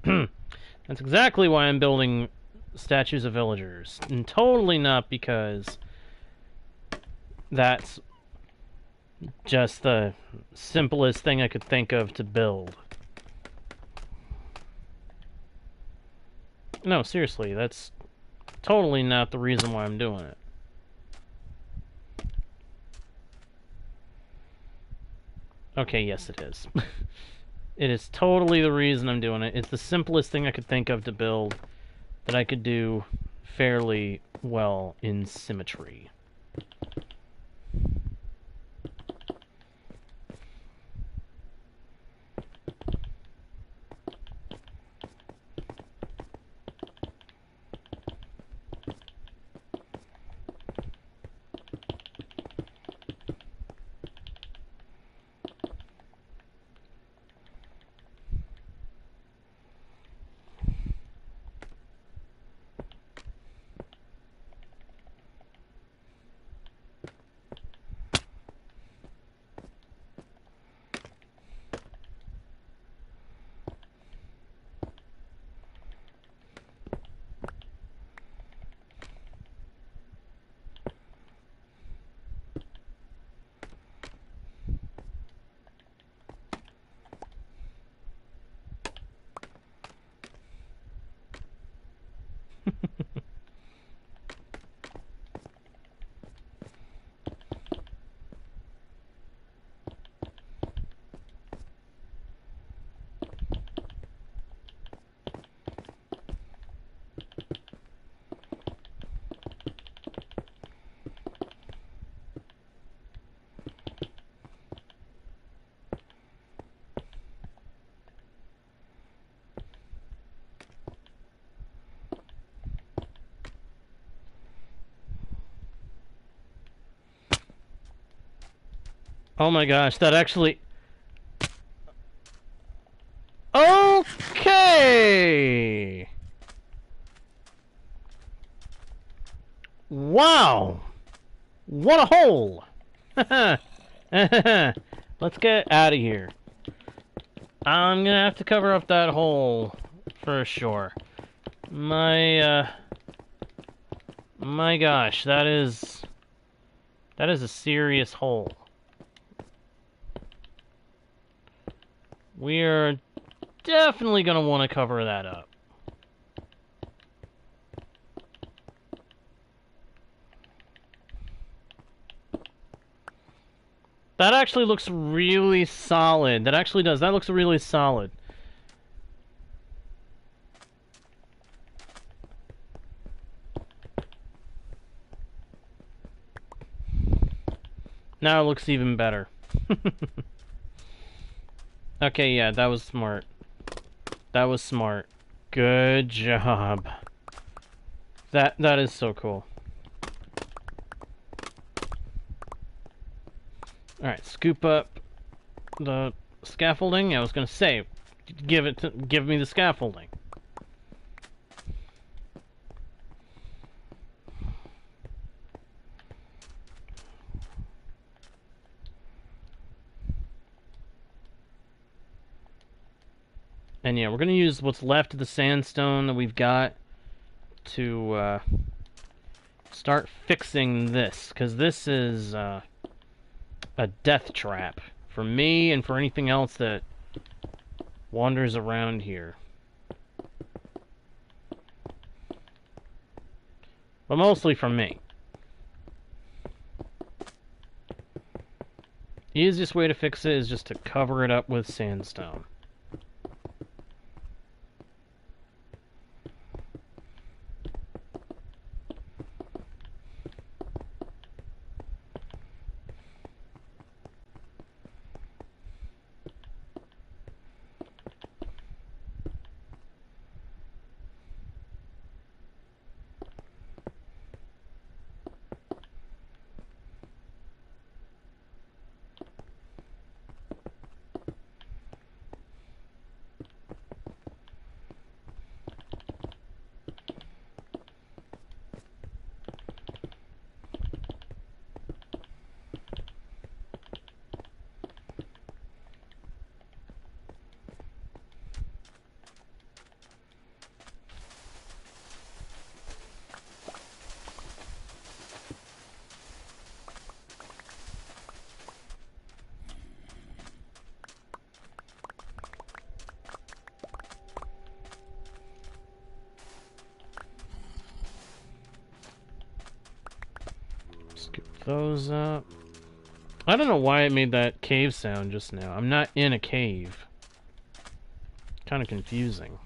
that's exactly why I'm building statues of villagers. And totally not because that's just the simplest thing I could think of to build. No, seriously, that's totally not the reason why I'm doing it. Okay, yes it is. It is totally the reason I'm doing it. It's the simplest thing I could think of to build that I could do fairly well in symmetry. Oh my gosh, that actually... Okay! Wow! What a hole! Let's get out of here. I'm gonna have to cover up that hole for sure. My gosh, that is a serious hole. We are definitely gonna want to cover that up. That actually looks really solid. That actually does. That looks really solid. Now it looks even better. Okay, yeah, that was smart. That was smart. Good job. That is so cool. Alright, scoop up the scaffolding. I was gonna say, give me the scaffolding. And yeah, we're gonna use what's left of the sandstone that we've got to start fixing this, because this is a death trap for me and for anything else that wanders around here. But mostly for me. The easiest way to fix it is just to cover it up with sandstone. those up. I don't know why it made that cave sound just now. I'm not in a cave. Kind of confusing.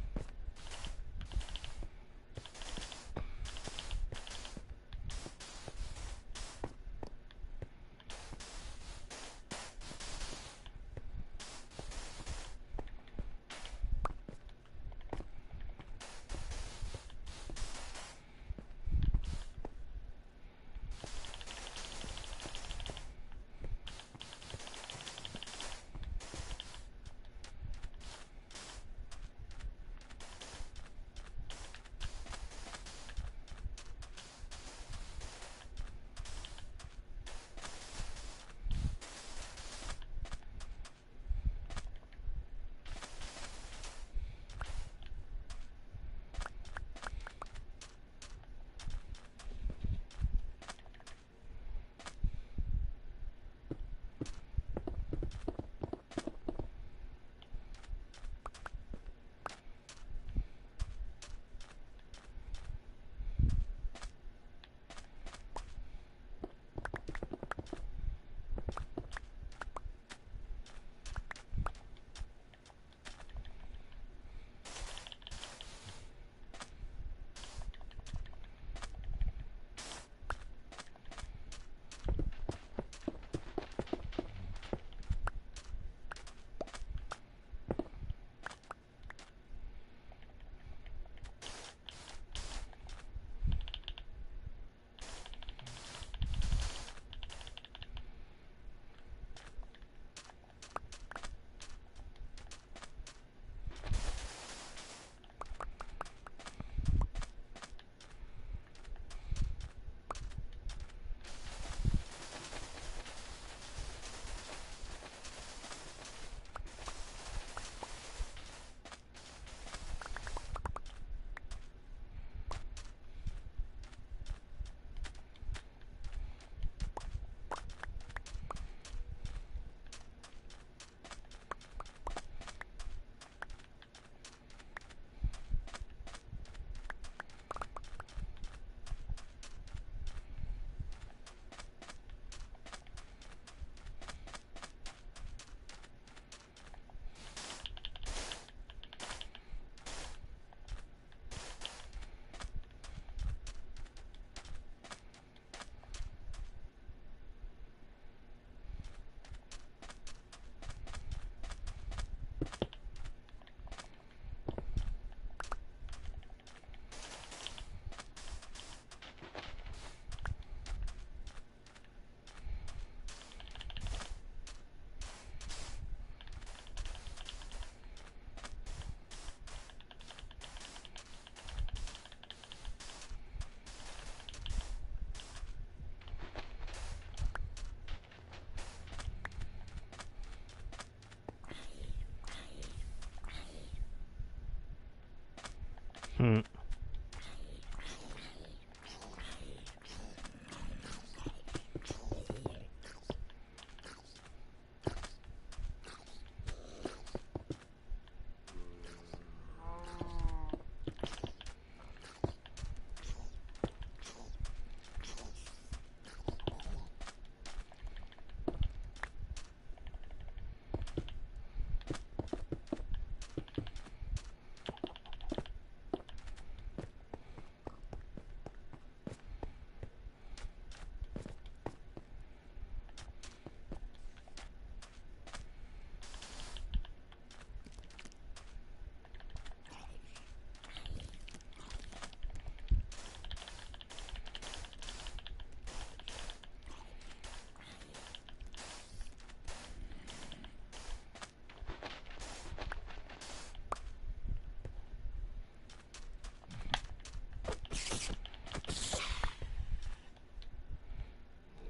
Hmm.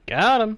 Got him.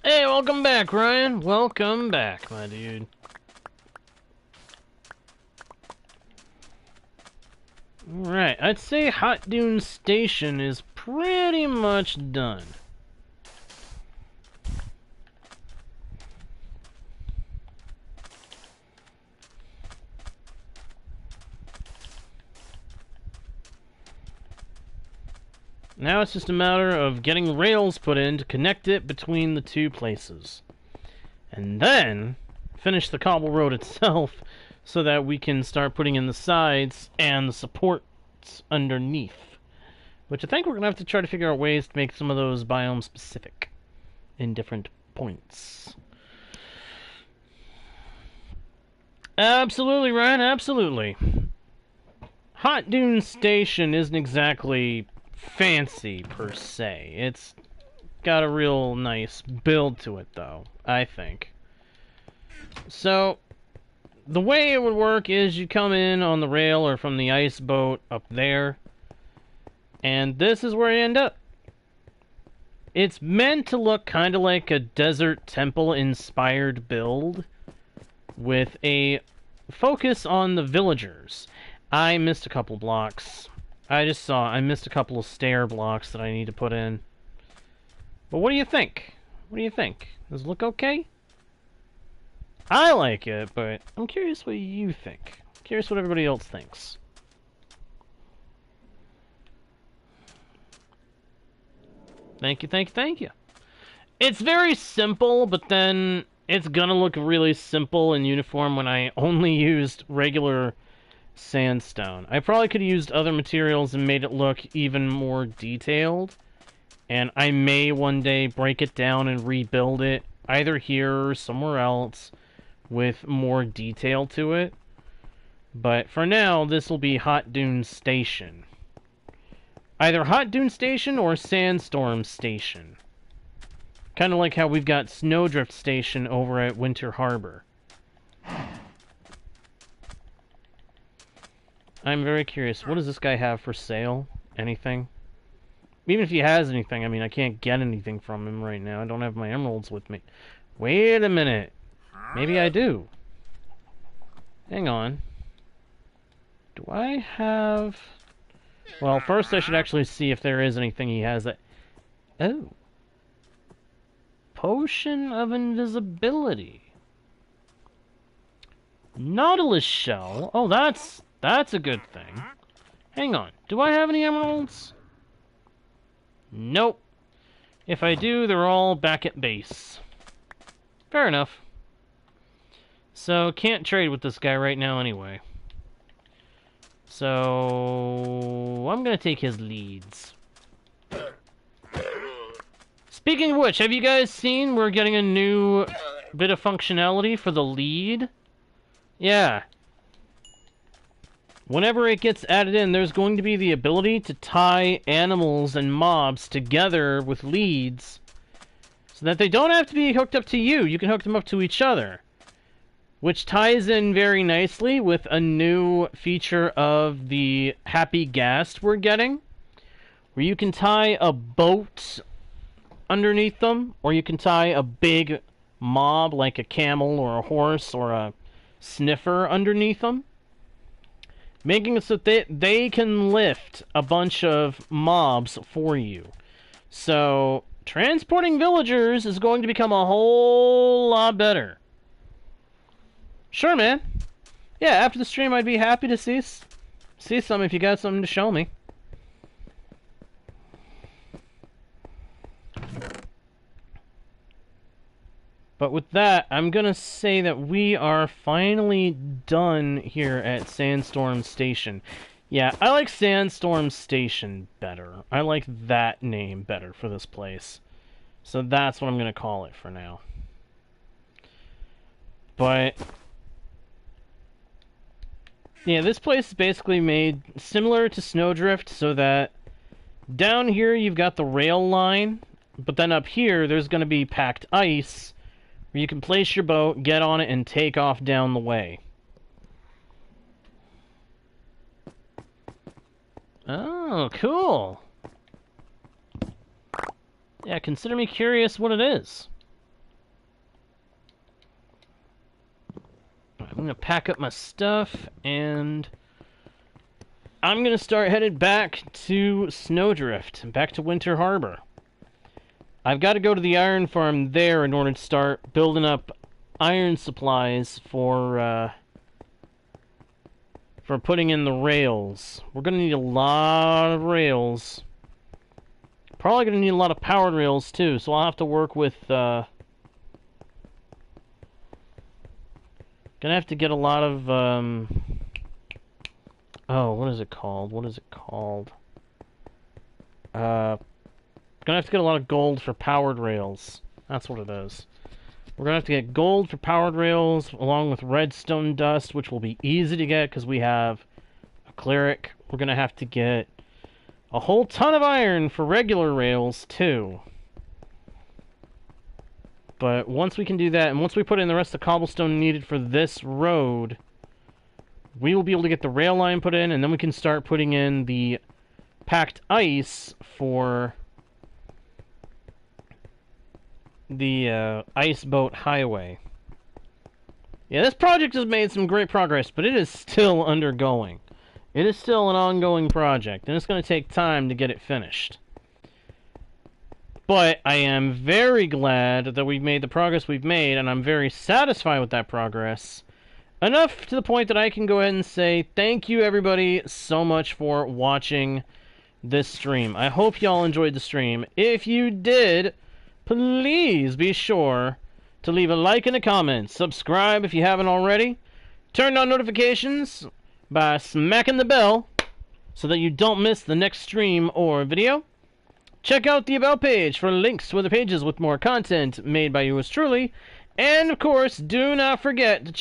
Hey, welcome back, Ryan. Welcome back, my dude. Alright, I'd say Hot Dune Station is pretty much done. Now it's just a matter of getting rails put in to connect it between the two places. And then finish the cobble road itself so that we can start putting in the sides and the supports underneath. Which I think we're going to have to try to figure out ways to make some of those biome specific in different points. Absolutely, Ryan, absolutely. Hot Dune Station isn't exactly fancy per se. It's got a real nice build to it though, I think. So the way it would work is you come in on the rail or from the ice boat up there, and this is where you end up. It's meant to look kind of like a desert temple inspired build with a focus on the villagers. I missed a couple blocks. I missed a couple of stair blocks that I need to put in. But what do you think? What do you think? Does it look okay? I like it, but I'm curious what you think. I'm curious what everybody else thinks. Thank you, thank you, thank you. It's very simple, but then it's gonna look really simple and uniform when I only used regular sandstone. I probably could have used other materials and made it look even more detailed. And I may one day break it down and rebuild it, either here or somewhere else, with more detail to it. But for now, this will be Hot Dune Station. Either Hot Dune Station or Sandstorm Station. Kind of like how we've got Snowdrift Station over at Winter Harbor. I'm very curious. What does this guy have for sale? Anything? Even if he has anything, I mean, I can't get anything from him right now. I don't have my emeralds with me. Wait a minute. Maybe I do. Hang on. Do I have... Well, first I should actually see if there is anything he has that... Oh. Potion of invisibility. Nautilus shell. Oh, that's a good thing. Hang on. Do I have any emeralds? Nope. If I do, they're all back at base. Fair enough. So, can't trade with this guy right now anyway. So, I'm gonna take his leads. Speaking of which, have you guys seen we're getting a new bit of functionality for the lead? Yeah. Whenever it gets added in, there's going to be the ability to tie animals and mobs together with leads so that they don't have to be hooked up to you. You can hook them up to each other. Which ties in very nicely with a new feature of the Happy Ghast we're getting, where you can tie a boat underneath them, or you can tie a big mob like a camel or a horse or a sniffer underneath them, making it so that they can lift a bunch of mobs for you. So, transporting villagers is going to become a whole lot better. Sure, man. Yeah, after the stream, I'd be happy to see some if you got something to show me. But with that, I'm gonna say that we are finally done here at Sandstorm Station. Yeah, I like Sandstorm Station better. I like that name better for this place. So that's what I'm gonna call it for now. But yeah, this place is basically made similar to Snowdrift, so that down here you've got the rail line, but then up here there's going to be packed ice, where you can place your boat, get on it, and take off down the way. Oh, cool. Yeah, consider me curious what it is. I'm going to pack up my stuff, and I'm going to start headed back to Snowdrift, back to Winter Harbor. I've got to go to the iron farm there in order to start building up iron supplies for putting in the rails. We're going to need a lot of rails. Probably going to need a lot of powered rails, too, so I'll have to work with gonna have to get a lot of, oh, what is it called? Gonna have to get a lot of gold for powered rails. That's what it is. We're gonna have to get gold for powered rails, along with redstone dust, which will be easy to get because we have a cleric. We're gonna have to get a whole ton of iron for regular rails, too. But once we can do that, and once we put in the rest of the cobblestone needed for this road, we will be able to get the rail line put in, and then we can start putting in the packed ice for the ice boat highway. Yeah, this project has made some great progress, but it is still undergoing. It is still an ongoing project, and it's going to take time to get it finished. But I am very glad that we've made the progress we've made, and I'm very satisfied with that progress. Enough to the point that I can go ahead and say thank you, everybody, so much for watching this stream. I hope y'all enjoyed the stream. If you did, please be sure to leave a like and a comment. Subscribe if you haven't already. Turn on notifications by smacking the bell so that you don't miss the next stream or video. Check out the About page for links to other pages with more content made by yours truly. And, of course, do not forget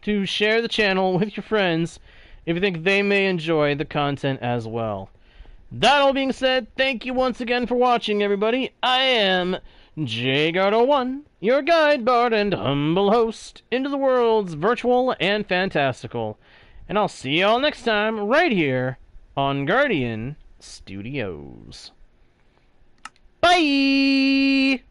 to share the channel with your friends if you think they may enjoy the content as well. That all being said, thank you once again for watching, everybody. I am JGuard01, your guide, bard, and humble host into the worlds virtual and fantastical. And I'll see y'all next time right here on Guardian Studios. Bye!